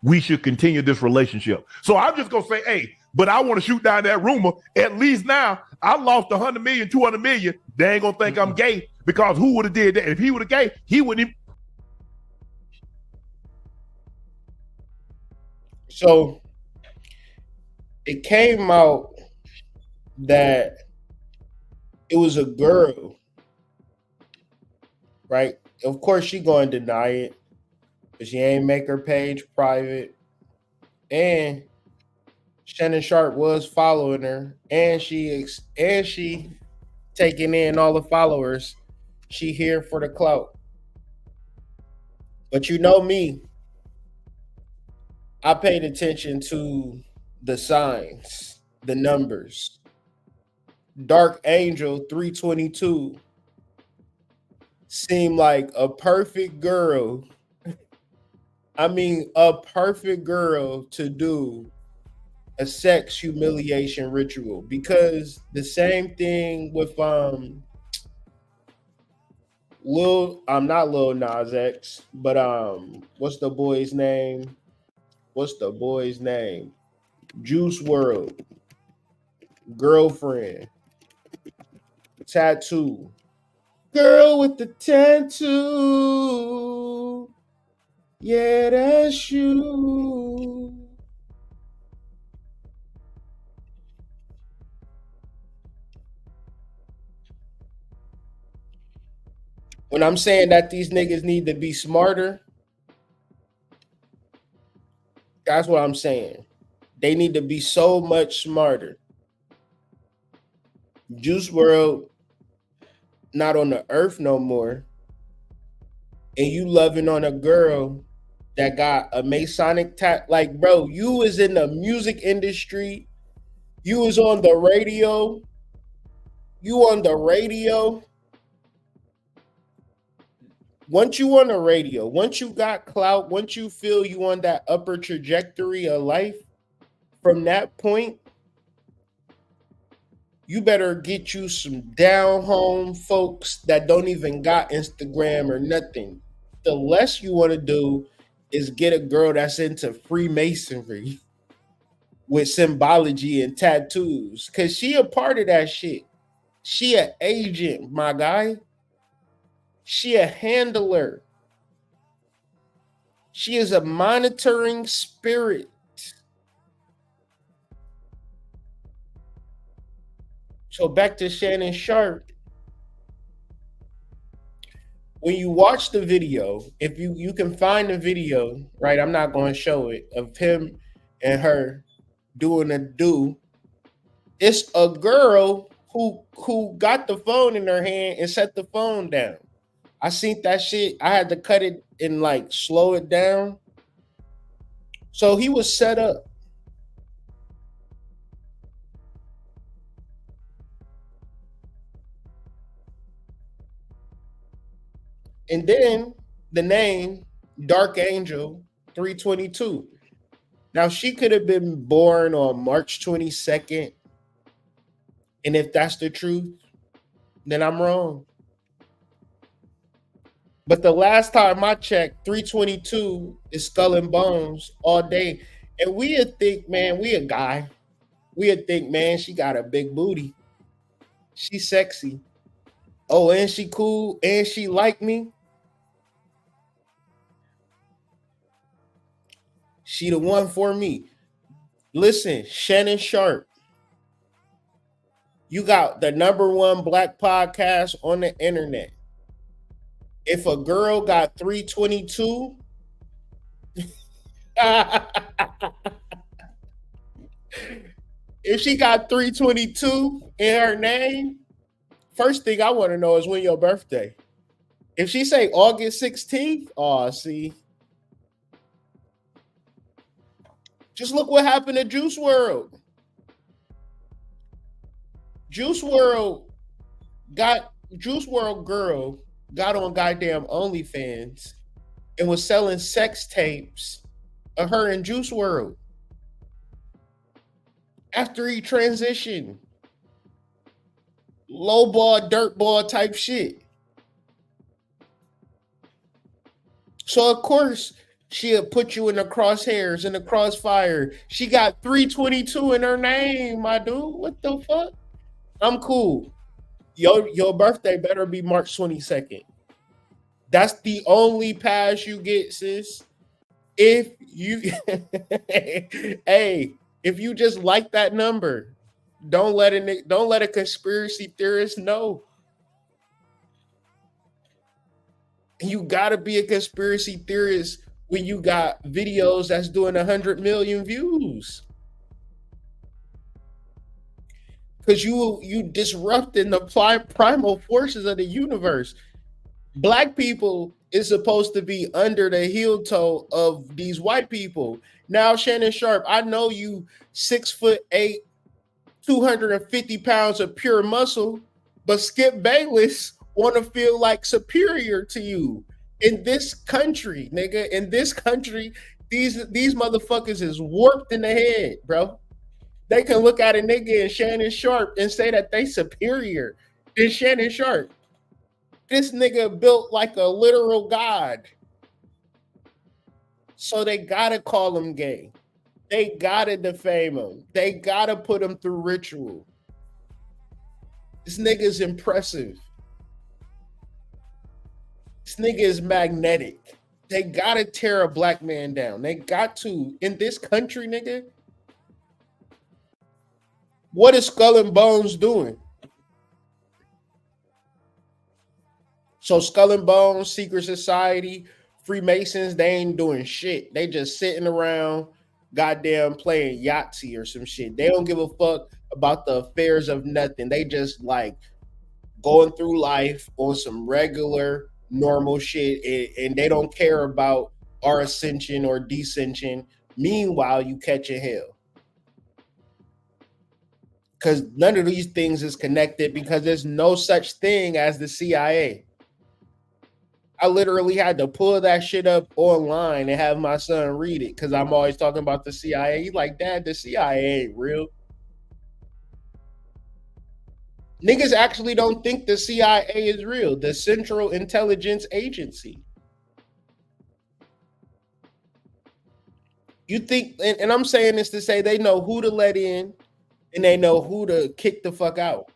we should continue this relationship. So I'm just going to say, hey, but I want to shoot down that rumor. At least now I lost 100 million, 200 million. They ain't going to think I'm gay, because who would have did that? If he would have gay, he wouldn't even. So it came out that it was a girl, right? Of course, she going to deny it, but she ain't make her page private. And Shannon Sharpe was following her, and she taking in all the followers. She here for the clout. But you know me, I paid attention to the signs, the numbers. Dark Angel 322 seemed like a perfect girl. I mean, a perfect girl to do a sex humiliation ritual, because the same thing with not Lil Nas X, but what's the boy's name? Juice WRLD, girlfriend, tattoo, girl with the tattoo. Yeah, that's you. When I'm saying that these niggas need to be smarter, that's what I'm saying. They need to be so much smarter. Juice WRLD not on the earth no more, and you loving on a girl that got a Masonic like, bro, you was in the music industry, you was on the radio, Once you on the radio, once you got clout, once you feel you on that upper trajectory of life, from that point, you better get you some down home folks that don't even got Instagram or nothing. The less you want to do is get a girl that's into Freemasonry with symbology and tattoos, because she a part of that shit. She an agent, my guy. She a handler. She is a monitoring spirit. So back to Shannon Sharpe. When you watch the video, if you can find the video, right? I'm not going to show it, of him and her doing a do. It's a girl who got the phone in her hand and set the phone down. I seen that shit. I had to cut it and like slow it down. So he was set up. And then the name Dark Angel 322. Now she could have been born on March 22nd. And if that's the truth, then I'm wrong. But the last time I checked, 322 is Skull and Bones all day. And we'd think, man, we a guy. We'd think, man, she got a big booty. She's sexy. Oh, and she cool, and she like me. She the one for me. Listen, Shannon Sharpe. You got the #1 black podcast on the internet. If a girl got 322, if she got 322 in her name, first thing I want to know is when your birthday. If she say August 16th, oh, see. Just look what happened to Juice WRLD. Juice WRLD girl got on goddamn OnlyFans and was selling sex tapes of her and Juice WRLD after he transitioned. Low ball, dirt ball type shit. So of course she'll put you in the crosshairs, in the crossfire. She got 322 in her name, my dude. What the fuck? I'm cool. Your birthday better be March 22nd. That's the only pass you get, sis. If you hey, if you just like that number, don't let a conspiracy theorist know. You gotta be a conspiracy theorist when you got videos that's doing 100 million views. Because you disrupting the primal forces of the universe. Black people is supposed to be under the heel toe of these white people. Now, Shannon Sharpe, I know you 6'8", 250 pounds of pure muscle, but Skip Bayless want to feel like superior to you in this country, nigga. In this country, these motherfuckers is warped in the head, bro. They can look at a nigga in Shannon Sharpe and say that they superior than Shannon Sharpe. This nigga built like a literal god. So they gotta call him gay. They gotta defame him. They gotta put him through ritual. This nigga is impressive. This nigga is magnetic. They gotta tear a black man down. They got to. In this country, nigga, what is Skull and Bones doing? So Skull and Bones, Secret Society, Freemasons, they ain't doing shit. They just sitting around goddamn playing Yahtzee or some shit. They don't give a fuck about the affairs of nothing. They just like going through life on some regular, normal shit, and they don't care about our ascension or descension. Meanwhile, you catching hell. Because none of these things is connected, because there's no such thing as the CIA. I literally had to pull that shit up online and have my son read it because I'm always talking about the CIA. He's like, Dad, the CIA ain't real. Niggas actually don't think the CIA is real, the Central Intelligence Agency. You think, and I'm saying this to say they know who to let in and they know who to kick the fuck out.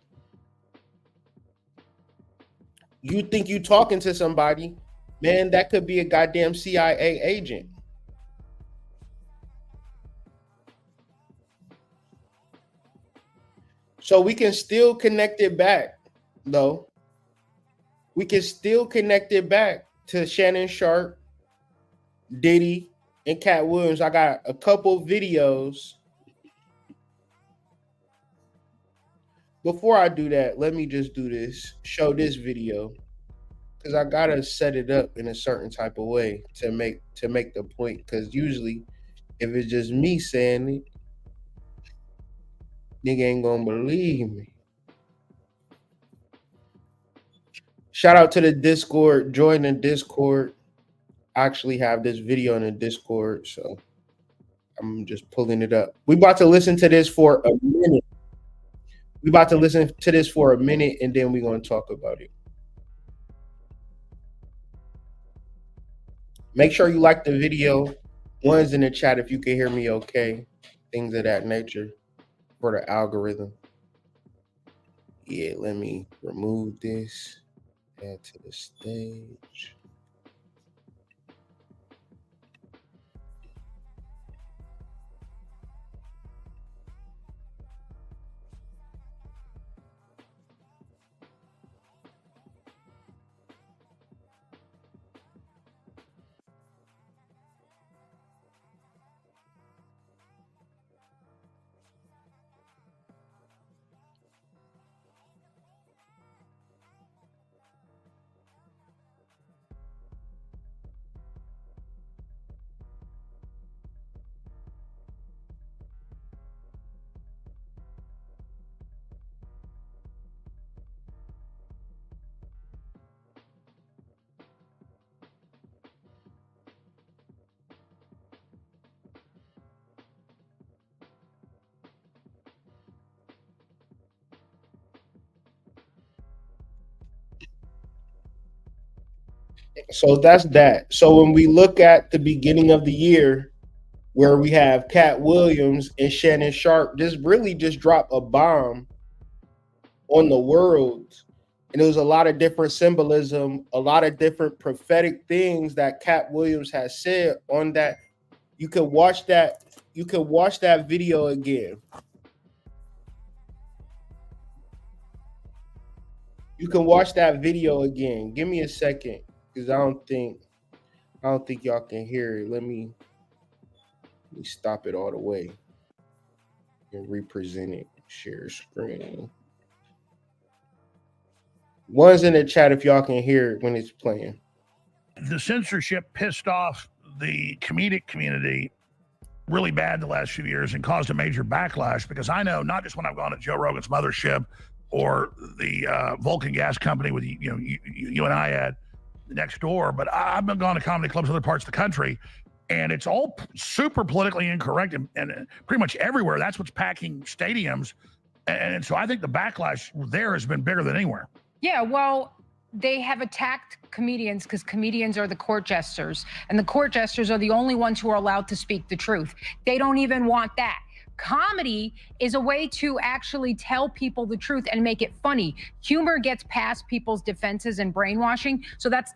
You think you talking to somebody, man, that could be a goddamn CIA agent. So we can still connect it back, though. We can still connect it back to Shannon Sharpe, Diddy, and Katt Williams. I got a couple videos. Before I do that, let me just do this. Show this video. Because I gotta set it up in a certain type of way to make the point. Because usually, if it's just me saying it, nigga ain't gonna believe me. Shout out to the Discord. Join the Discord. I actually have this video in the Discord, so I'm just pulling it up. We about to listen to this for a minute. And then we're going to talk about it. Make sure you like the video. One's in the chat if you can hear me okay. Things of that nature for the algorithm. Yeah, let me remove this. Add to the stage. So that's that. So when we look at the beginning of the year, where we have Katt Williams and Shannon Sharpe just drop a bomb on the world. And it was a lot of different symbolism, a lot of different prophetic things that Katt Williams has said on that. You can watch that. You can watch that video again. You can watch that video again. Give me a second, because I don't think y'all can hear it. Let me stop it all the way and represent it. Share screen. One's in the chat if y'all can hear it when it's playing. The censorship pissed off the comedic community really bad the last few years and caused a major backlash, because I know, not just when I've gone to Joe Rogan's mothership or the Vulcan Gas Company with you and I at next door, but I've been gone to comedy clubs in other parts of the country, and it's all super politically incorrect and pretty much everywhere. That's what's packing stadiums. And so I think the backlash there has been bigger than anywhere. Yeah, well, they have attacked comedians because comedians are the court jesters, and the court jesters are the only ones who are allowed to speak the truth. They don't even want that. Comedy is a way to actually tell people the truth and make it funny. Humor gets past people's defenses and brainwashing. So that's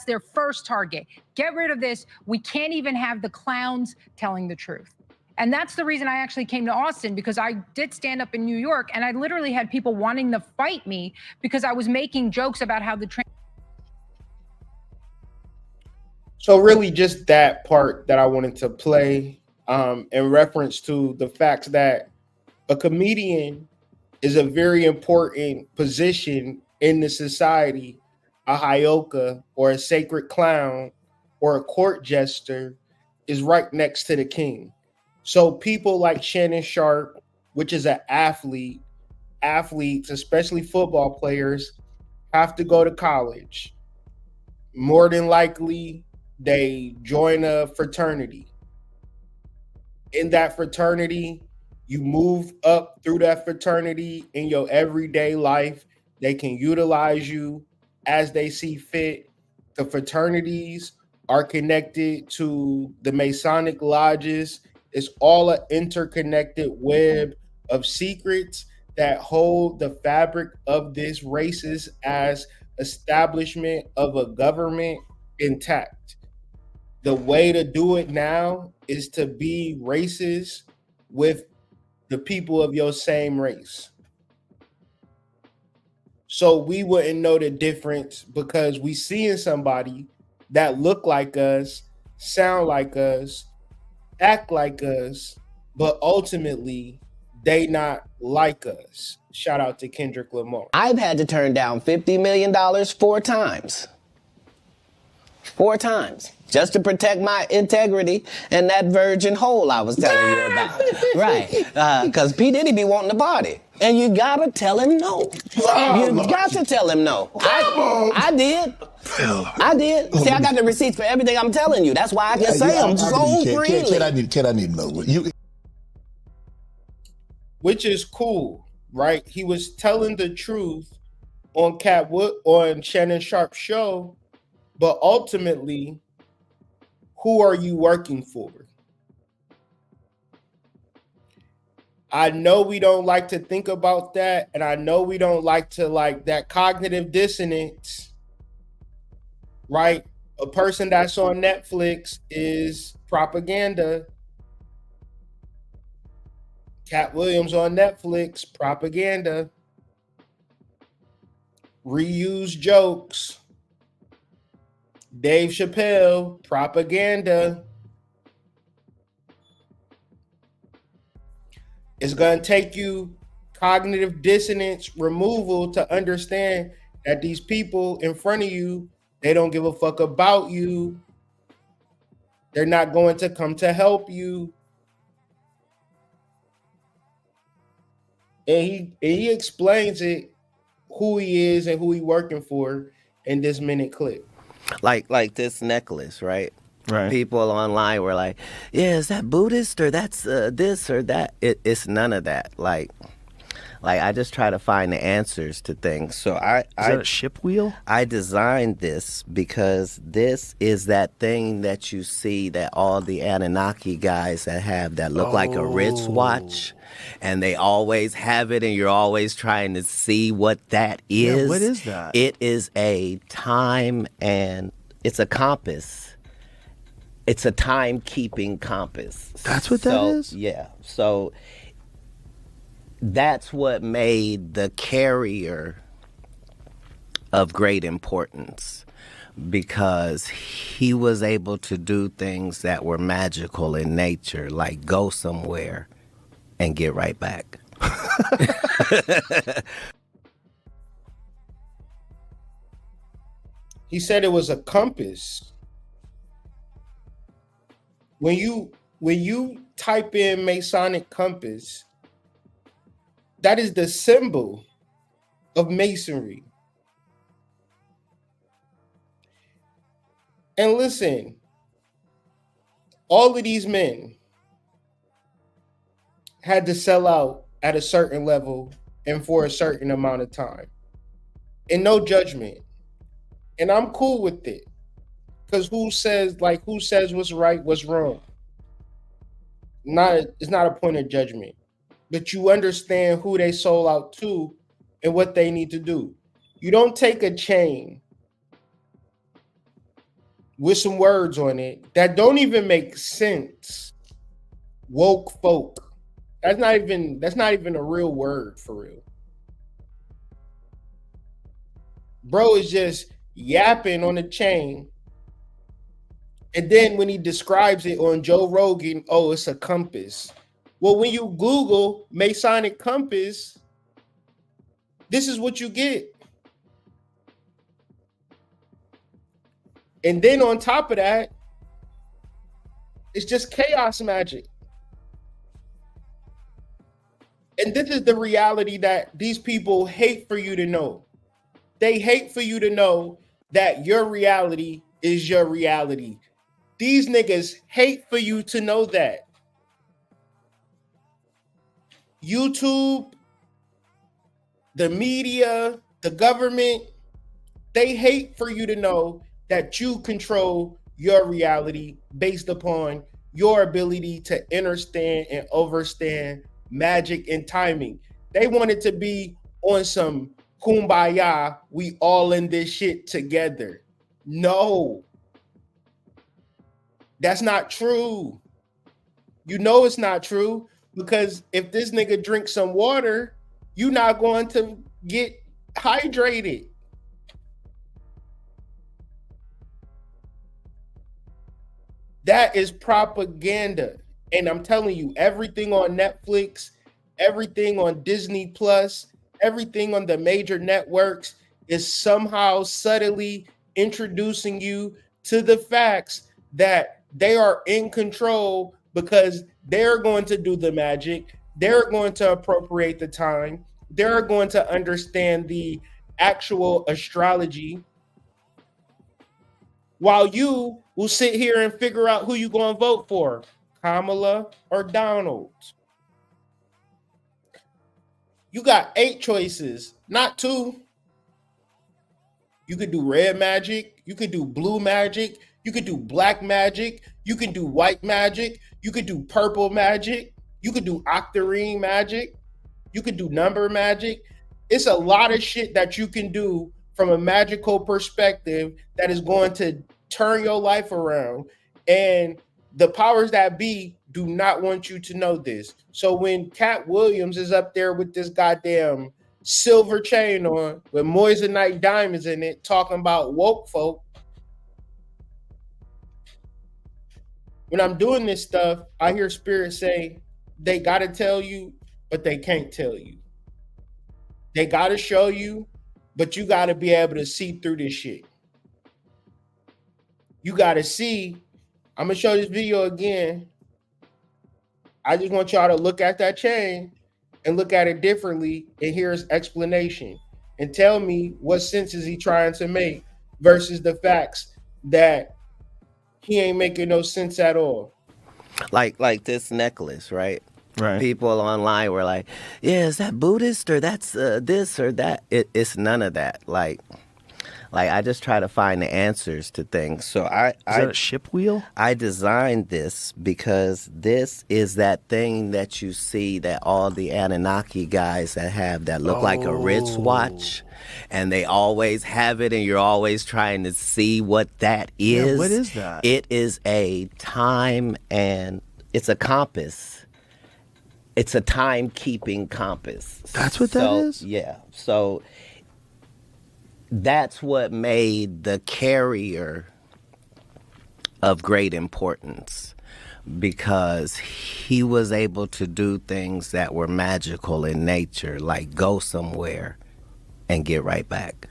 their first target. Get rid of this. We can't even have the clowns telling the truth. And that's the reason I actually came to Austin, because I did stand up in New York and I literally had people wanting to fight me because I was making jokes about how the So really just that part that I wanted to play in reference to the fact that a comedian is a very important position in the society. A hyoka or a sacred clown or a court jester is right next to the king. So people like Shannon Sharpe, which is an athletes, especially football players, have to go to college. More than likely, they join a fraternity. In that fraternity, you move up through that fraternity in your everyday life. They can utilize you as they see fit. The fraternities are connected to the Masonic lodges. It's all an interconnected web of secrets that hold the fabric of this racist as establishment of a government intact. The way to do it now is to be racist with the people of your same race. So we wouldn't know the difference because we seeing somebody that look like us, sound like us, act like us, but ultimately they not like us. Shout out to Kendrick Lamar. I've had to turn down $50 million 4 times. 4 times. Just to protect my integrity and that virgin hole I was telling you about. Right. Because P. Diddy be wanting the body. And you gotta tell him no. You got to tell him no. I did. I did. See, I got the receipts for everything I'm telling you. That's why I can say them so freely. Katt, I need to know. Which is cool, right? He was telling the truth on on Shannon Sharpe's show, but ultimately, who are you working for? I know we don't like to think about that, and I know we don't like to like that cognitive dissonance, right? A person that's on Netflix is propaganda. Katt Williams on Netflix, propaganda. Reused jokes. Dave Chappelle, propaganda. It's going to take you cognitive dissonance removal to understand that these people in front of you, they don't give a fuck about you. They're not going to come to help you. And he explains it, who he is and who he working for in this minute clip. Like this necklace, right? Right. People online were like, yeah, is that Buddhist or that's this or that? It's none of that. Like I just try to find the answers to things. So is that a ship wheel? I designed this because this is that thing that you see that all the Anunnaki guys that have that look like a wristwatch, and they always have it, and you're always trying to see what that is. Yeah, what is that? It is a time, and it's a compass. It's a time-keeping compass. That's what that is? Yeah. So that's what made the carrier of great importance, because he was able to do things that were magical in nature, like go somewhere and get right back. He said it was a compass. When you type in Masonic compass, that is the symbol of Masonry. And listen, all of these men had to sell out at a certain level and for a certain amount of time. And no judgment. And I'm cool with it. Because who says what's right, what's wrong? It's not a point of judgment. But you understand who they sold out to and what they need to do. You don't take a chain with some words on it that don't even make sense. Woke folk. That's not even a real word for real. Bro is just yapping on the chain. And then when he describes it on Joe Rogan, oh, it's a compass. Well, when you Google Masonic compass, this is what you get. And then on top of that, it's just chaos magic. And this is the reality that these people hate for you to know. They hate for you to know that your reality is your reality. These niggas hate for you to know that. YouTube, the media, the government, they hate for you to know that you control your reality based upon your ability to understand and overstand magic and timing. They want it to be on some kumbaya, we all in this shit together. No. That's not true. You know it's not true, because if this nigga drinks some water, you're not going to get hydrated. That is propaganda. And I'm telling you, everything on Netflix, everything on Disney Plus, everything on the major networks is somehow subtly introducing you to the facts that they are in control, because they're going to do the magic. They're going to appropriate the time. they're going to understand the actual astrology, while you will sit here and figure out who you're going to vote for, Kamala or Donald. You got 8 choices, not 2. You could do red magic. You could do blue magic. You could do black magic. You can do white magic. You could do purple magic. You could do octarine magic. You could do number magic. It's a lot of shit that you can do from a magical perspective that is going to turn your life around. And the powers that be do not want you to know this. So when Katt Williams is up there with this goddamn silver chain on with moissanite diamonds in it, talking about woke folk, when I'm doing this stuff, I hear Spirit say, they got to tell you, but they can't tell you. They got to show you, but you got to be able to see through this shit. You got to see. I'm going to show this video again. I just want y'all to look at that chain and look at it differently and hear his explanation and tell me what sense is he trying to make versus the facts that he ain't making no sense at all. Like this necklace, right? Right. People online were like, yeah, is that Buddhist or that's this or that? It's none of that. Like I just try to find the answers to things. So is that a ship wheel? I designed this because this is that thing that you see that all the Anunnaki guys that have that look like a wristwatch, and they always have it, and you're always trying to see what that is. Yeah, what is that? It is a time, and it's a compass. It's a time-keeping compass. That's what that is? Yeah. So that's what made the carrier of great importance, because he was able to do things that were magical in nature, like go somewhere and get right back.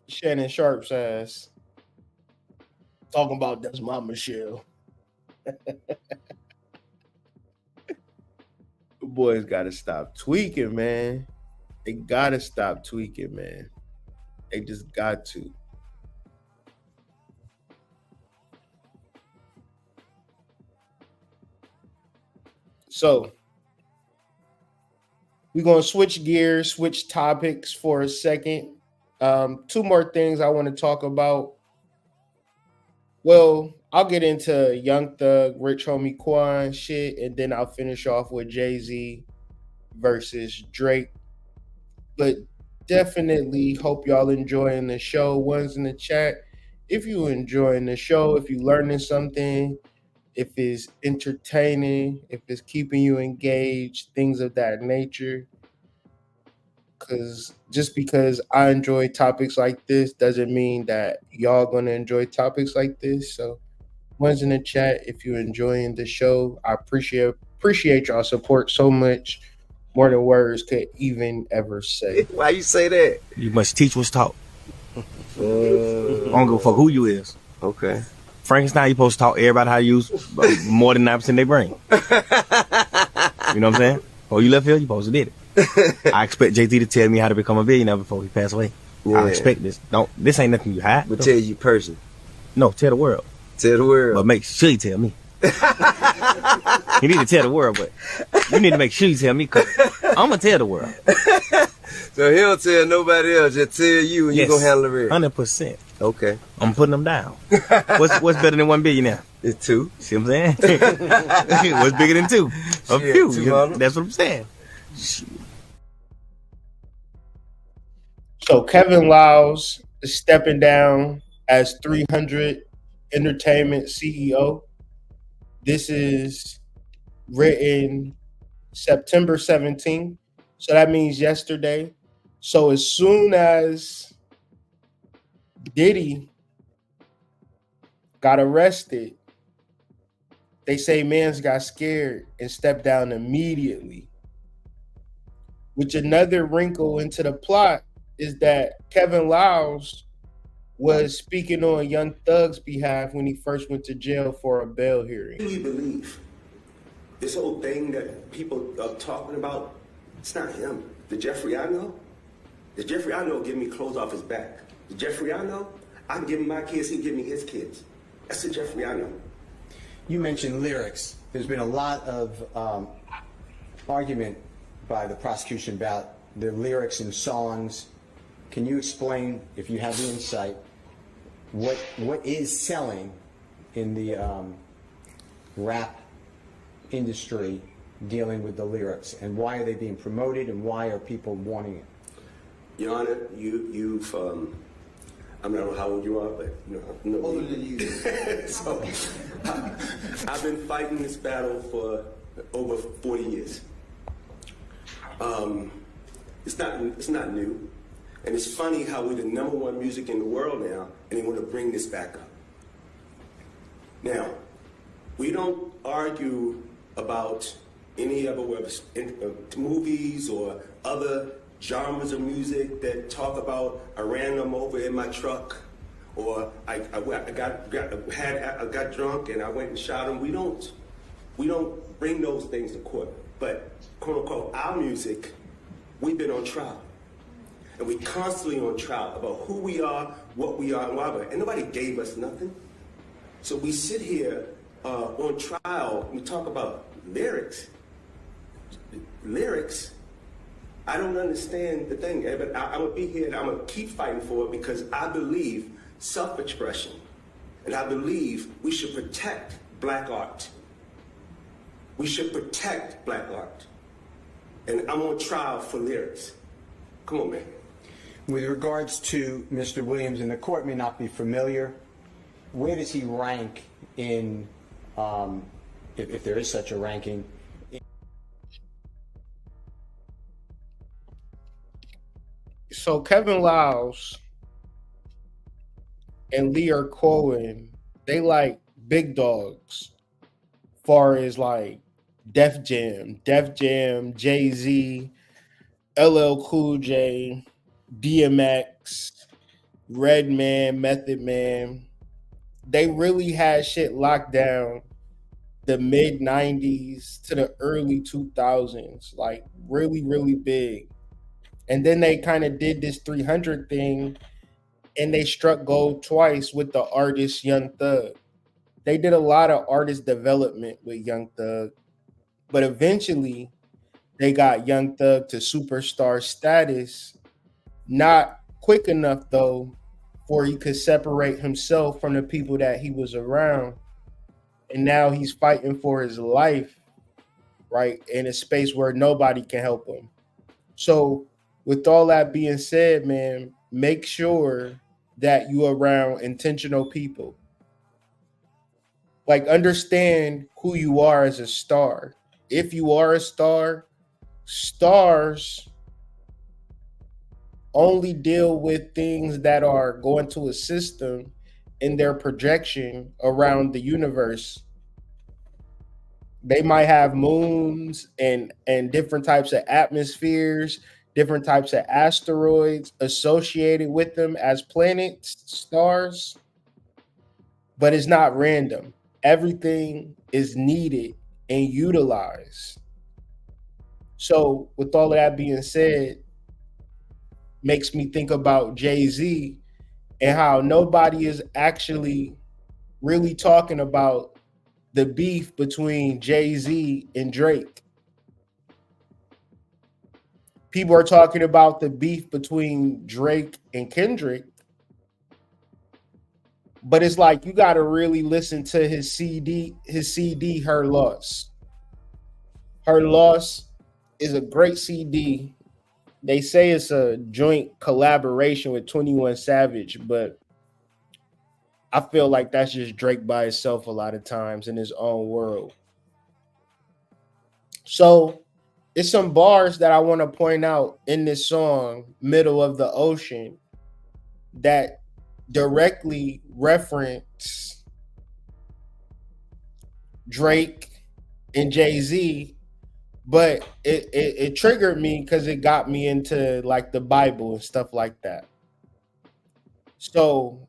Shannon Sharpe's ass talking about that's my Michelle. Boys gotta stop tweaking, man. They gotta stop tweaking, man. They just got to. So we're gonna switch gears, switch topics for a second. 2 more things I want to talk about. Well, I'll get into Young Thug, Rich Homie Quan shit, and then I'll finish off with Jay-Z versus Drake. But definitely hope y'all enjoying the show. Ones in the chat, if you enjoying the show, if you learning something, if it's entertaining, if it's keeping you engaged, things of that nature. Because just because I enjoy topics like this doesn't mean that y'all gonna enjoy topics like this. So ones in the chat, if you're enjoying the show, I appreciate y'all support so much, more than words could even ever say. Why you say that? You must teach what's taught. I don't give a fuck who you is. Okay. Frankenstein, you supposed to taught everybody how to use more than 9% of their brain. You know what I'm saying? Or you left field, you supposed to did it. I expect JT to tell me how to become a billionaire before he passed away. Yeah. I expect this. This ain't nothing you hide. But tell you person. No, tell the world. Tell the world. But make sure you tell me. You need to tell the world, but you need to make sure you tell me, because I'm going to tell the world. So he don't tell nobody else, just tell you, and you going to handle the rest. 100%. Okay. I'm putting them down. What's better than 1 billionaire? It's 2. See what I'm saying? What's bigger than 2? A few. That's what I'm saying. So Kevin Liles is stepping down as 300 Entertainment CEO. This is written September 17th. So that means yesterday. So as soon as Diddy got arrested, they say mans got scared and stepped down immediately. Which another wrinkle into the plot is that Kevin Liles was speaking on Young Thug's behalf when he first went to jail for a bail hearing. What do you believe? This whole thing that people are talking about, it's not him. The Jeffrey I know, give me clothes off his back. The Jeffrey I know, I'm giving my kids, he give me his kids. That's the Jeffrey I know. You mentioned lyrics. There's been a lot of argument by the prosecution about the lyrics in songs. Can you explain, if you have the insight, what is selling in the rap industry dealing with the lyrics, and why are they being promoted, and why are people wanting it? Your Honor, you've I don't know how old you are, but no. Older than you. So, I've been fighting this battle for over 40 years. It's not new, and it's funny how we're the #1 music in the world now, and they want to bring this back up. Now, we don't argue about any other movies or other genres of music that talk about I ran them over in my truck, or I got drunk and I went and shot him. We don't bring those things to court. But quote unquote our music, we've been on trial, and we constantly on trial about who we are, what we are, and why we are. And nobody gave us nothing. So we sit here on trial. We talk about lyrics. I don't understand the thing, but I'm gonna be here and I'm gonna keep fighting for it because I believe self-expression, and I believe we should protect black art. We should protect black art, and I'm on trial for lyrics. Come on, man. With regards to Mr. Williams, and the court may not be familiar, where does he rank in, if there is such a ranking? So Kevin Liles and Lear Cohen, they like big dogs, far as like Def Jam, Jay-Z, LL Cool J, DMX, Redman, Method Man. They really had shit locked down the mid 90s to the early 2000s, like really, really big. And then they kind of did this 300 thing, and they struck gold twice with the artist Young Thug. They did a lot of artist development with Young Thug, but eventually they got Young Thug to superstar status. Not quick enough though, for he could separate himself from the people that he was around. And now he's fighting for his life, right, in a space where nobody can help him. So with all that being said, man, make sure that you are around intentional people. Like, understand who you are as a star. If you are a star, stars only deal with things that are going to assist them in their projection around the universe. They might have moons and different types of atmospheres, different types of asteroids associated with them as planets, stars, but it's not random. Everything is needed and utilized. So with all of that being said, makes me think about Jay-Z and how nobody is actually really talking about the beef between Jay-Z and Drake. People are talking about the beef between Drake and Kendrick, but it's like you got to really listen to his CD, Her Loss. Her Loss is a great CD. They say it's a joint collaboration with 21 Savage, but I feel like that's just Drake by himself a lot of times in his own world. So it's some bars that I want to point out in this song, Middle of the Ocean, that directly reference Drake and Jay-Z, but it triggered me because it got me into like the Bible and stuff like that. So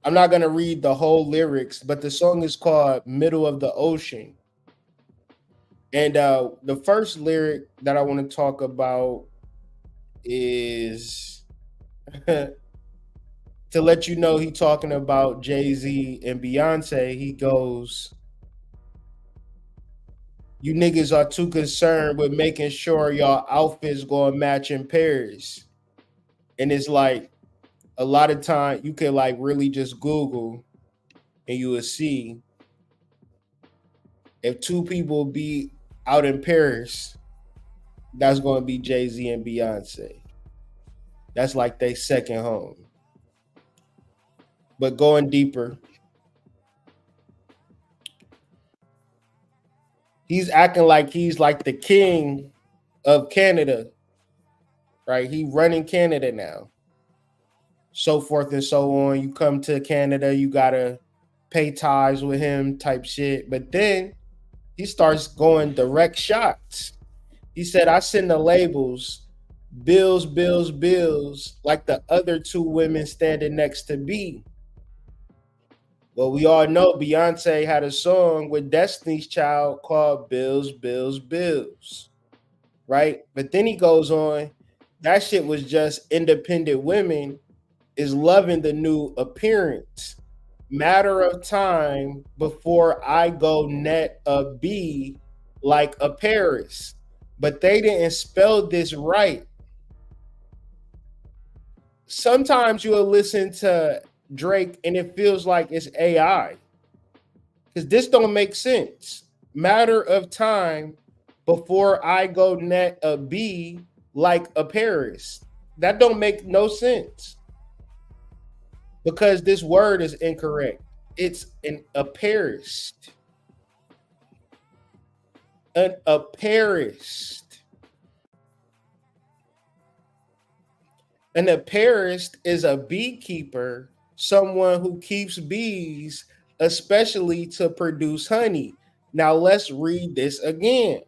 I'm not gonna read the whole lyrics, but the song is called "Middle of the Ocean." And the first lyric that I want to talk about is to let you know he talking about Jay-Z and Beyonce. He goes, "You niggas are too concerned with making sure y'all outfits gonna match in pairs." And it's like a lot of time you can like really just Google and you will see if two people be out in Paris, that's going to be Jay-Z and Beyonce. That's like they second home. But going deeper, he's acting like he's like the king of Canada, right? He running Canada now. So forth and so on. You come to Canada, you got to pay ties with him type shit. But then he starts going direct shots. He said, I send the labels, bills, bills, bills, like the other two women standing next to B. Well, we all know Beyonce had a song with Destiny's Child called Bills, Bills, Bills, right? But then he goes on, that shit was just independent women is loving the new appearance. Matter of time before I go net a B like a Paris. But they didn't spell this right. Sometimes you'll listen to Drake and it feels like it's AI. Because this don't make sense. Matter of time before I go net a B like a Paris. That don't make no sense. Because this word is incorrect. It's an apparist. An apparist. An apparist is a beekeeper, someone who keeps bees, especially to produce honey. Now let's read this again.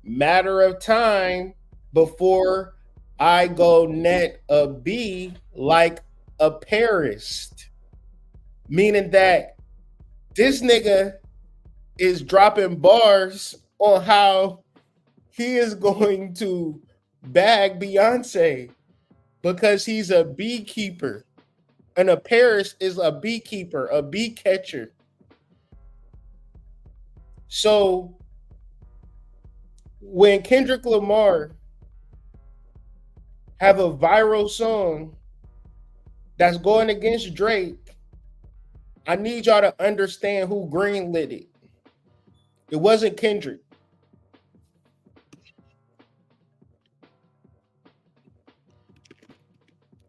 Matter of time before I go net a bee like a parist, meaning that this nigga is dropping bars on how he is going to bag Beyonce because he's a beekeeper. And a parist is a beekeeper, a bee catcher. So when Kendrick Lamar have a viral song that's going against Drake, I need y'all to understand who greenlit it. It wasn't Kendrick.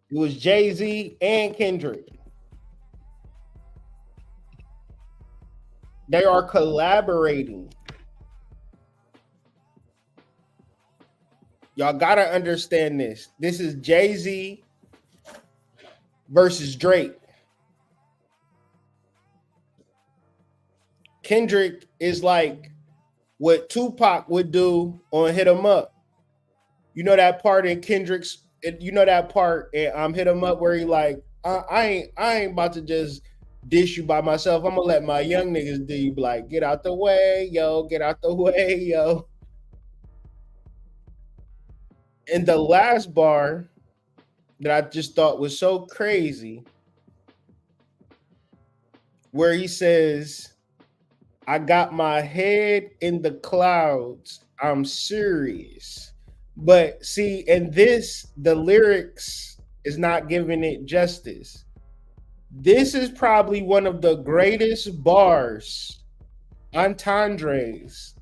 It was Jay-Z and Kendrick. They are collaborating. Y'all gotta understand this. This is Jay-Z versus Drake. Kendrick is like what Tupac would do on Hit 'Em Up. You know that part in Kendrick's, you know that part in Hit 'Em Up where he like, I ain't about to just dish you by myself. I'm gonna let my young niggas do you. Like, get out the way, yo, get out the way, yo. And the last bar that I just thought was so crazy, where he says, I got my head in the clouds. I'm serious. But see, in this, the lyrics is not giving it justice. This is probably one of the greatest bars, entendres.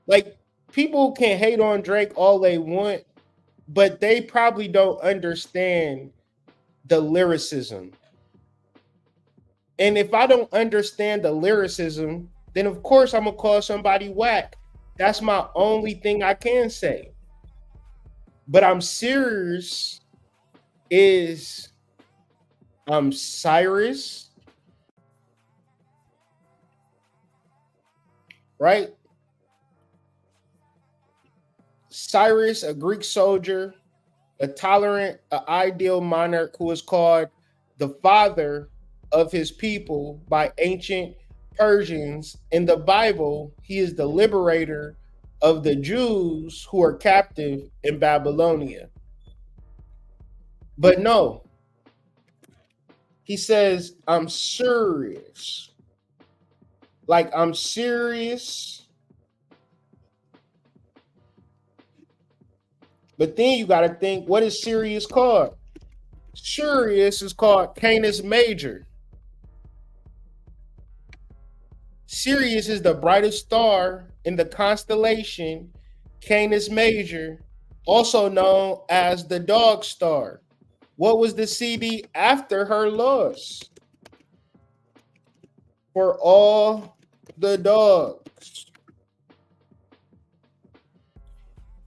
Like, people can hate on Drake all they want, but they probably don't understand the lyricism. And if I don't understand the lyricism, then of course I'm gonna call somebody whack. That's my only thing I can say. But I'm serious is Cyrus, right? Cyrus, a Greek soldier, a tolerant, ideal monarch who is called the father of his people by ancient Persians. In the Bible, he is the liberator of the Jews who are captive in Babylonia. But no, he says, I'm serious. Like, I'm serious. But then you got to think, what is Sirius called? Sirius is called Canis Major. Sirius is the brightest star in the constellation Canis Major, also known as the Dog Star. What was the CD after her loss? For all the dogs.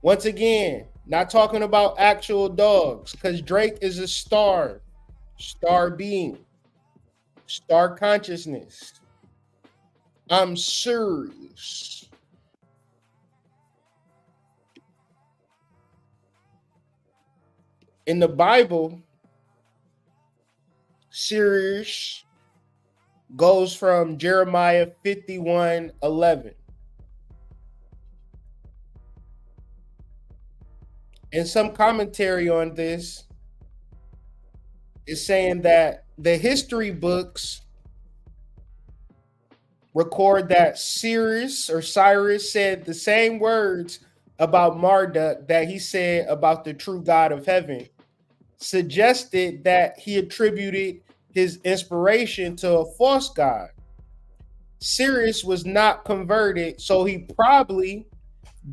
Once again, not talking about actual dogs, because Drake is a star being, star consciousness. I'm serious. In the Bible, serious goes from Jeremiah 51:11. And some commentary on this is saying that the history books record that Cyrus said the same words about Marduk that he said about the true God of heaven, suggested that he attributed his inspiration to a false god. Cyrus was not converted, so he probably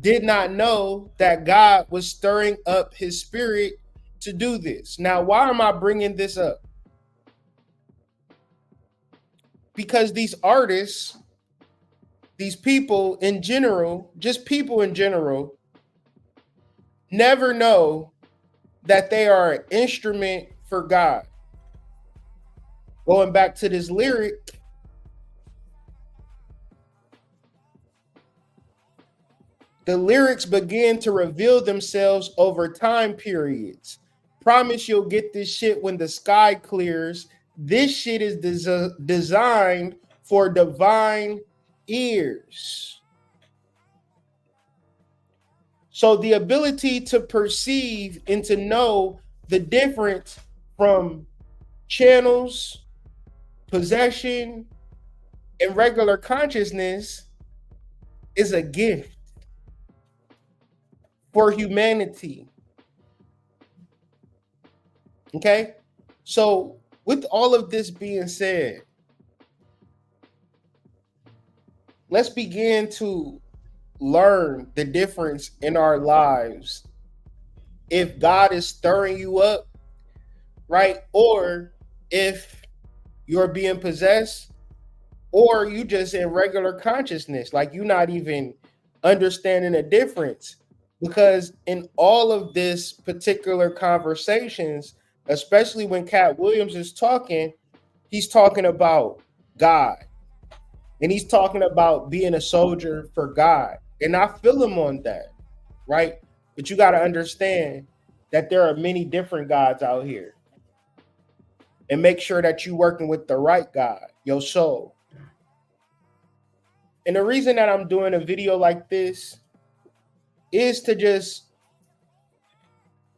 did not know that God was stirring up his spirit to do this. Now, why am I bringing this up? Because these artists, these people in general, just people in general, never know that they are an instrument for God. Going back to this lyric, the lyrics begin to reveal themselves over time periods. Promise you'll get this shit when the sky clears. This shit is designed for divine ears. So the ability to perceive and to know the difference from channels, possession, and regular consciousness is a gift for humanity. Okay? So with all of this being said, let's begin to learn the difference in our lives. If God is stirring you up, right? Or if you're being possessed, or you just in regular consciousness, like you're not even understanding the difference. Because in all of this particular conversations, especially when Katt Williams is talking, he's talking about God. And he's talking about being a soldier for God. And I feel him on that, right? But you got to understand that there are many different gods out here. And make sure that you're working with the right God, your soul. And the reason that I'm doing a video like this is to just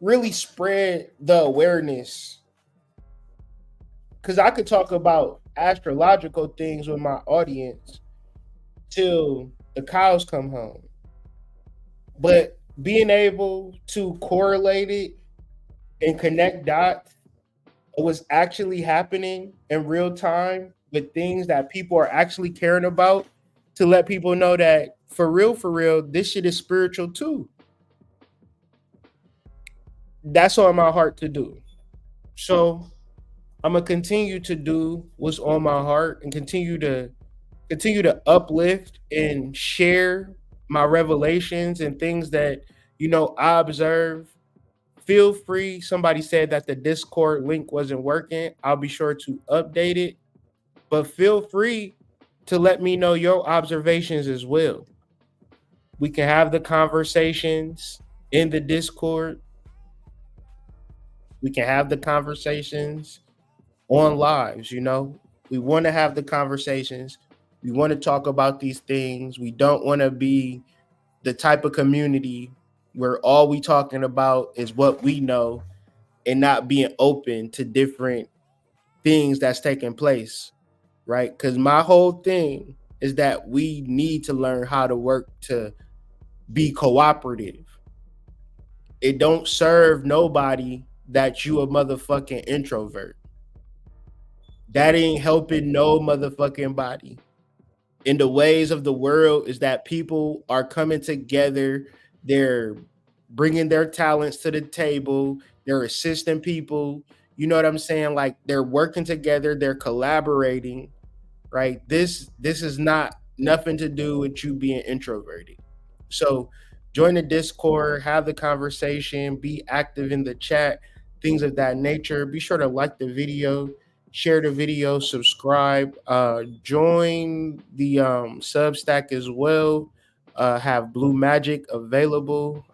really spread the awareness. Because I could talk about astrological things with my audience till the cows come home. But being able to correlate it and connect dots, what's actually happening in real time with things that people are actually caring about, to let people know that for real, this shit is spiritual too. That's on my heart to do. So I'm gonna continue to do what's on my heart and continue to uplift and share my revelations and things that, you know, I observe. Feel free. Somebody said that the Discord link wasn't working. I'll be sure to update it. But feel free to let me know your observations as well. We can have the conversations in the Discord. We can have the conversations on lives, you know. We want to have the conversations. We want to talk about these things. We don't want to be the type of community where all we talking about is what we know and not being open to different things that's taking place, right? Because my whole thing is that we need to learn how to work to be cooperative. It don't serve nobody that you a motherfucking introvert. That ain't helping no motherfucking body. In the ways of the world is that people are coming together. They're bringing their talents to the table. They're assisting people. You know what I'm saying? Like they're working together. They're collaborating, right? This is not nothing to do with you being introverted. So join the Discord, have the conversation, be active in the chat, things of that nature. Be sure to like the video, share the video, subscribe, join the Substack as well. Have Blue Magic available.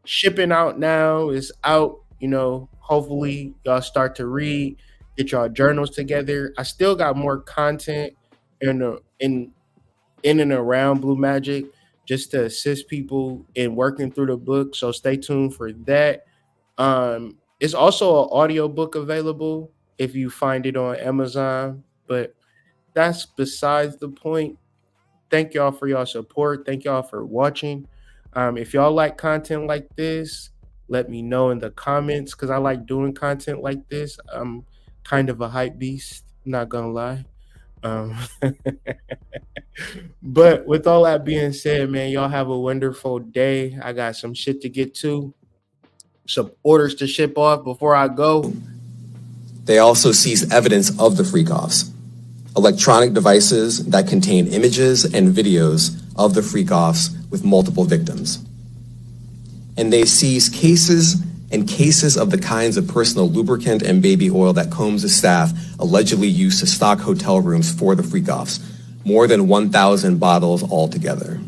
Shipping out now is out. You know, hopefully y'all start to read, get y'all journals together. I still got more content in and around Blue Magic just to assist people in working through the book. So stay tuned for that. It's also an audio book available if you find it on Amazon, but that's besides the point. Thank y'all for y'all support. Thank y'all for watching. If y'all like content like this, let me know in the comments because I like doing content like this. I'm kind of a hype beast, not gonna lie. But with all that being said, man, y'all have a wonderful day. I got some shit to get to, some orders to ship off before I go. They also seized evidence of the freak-offs, electronic devices that contain images and videos of the freak-offs with multiple victims. And they seized cases and cases of the kinds of personal lubricant and baby oil that Combs' staff allegedly used to stock hotel rooms for the freak-offs, more than 1,000 bottles altogether.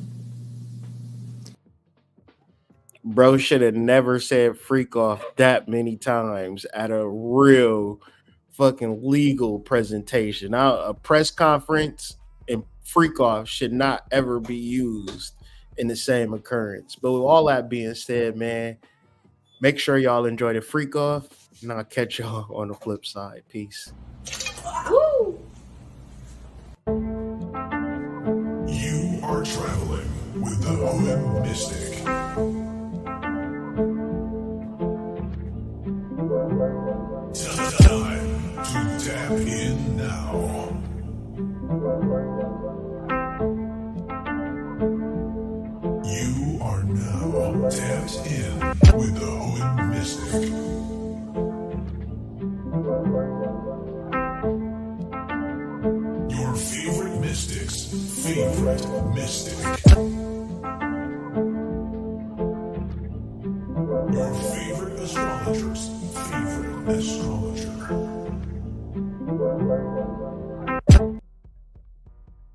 Bro should have never said freak off that many times at a real fucking legal presentation. A press conference and freak off should not ever be used in the same occurrence. But with all that being said, man, make sure y'all enjoy the freak off, and I'll catch y'all on the flip side. Peace. You are traveling with the Hood Mystic. Time to tap in now. You are now tapped in with the Hood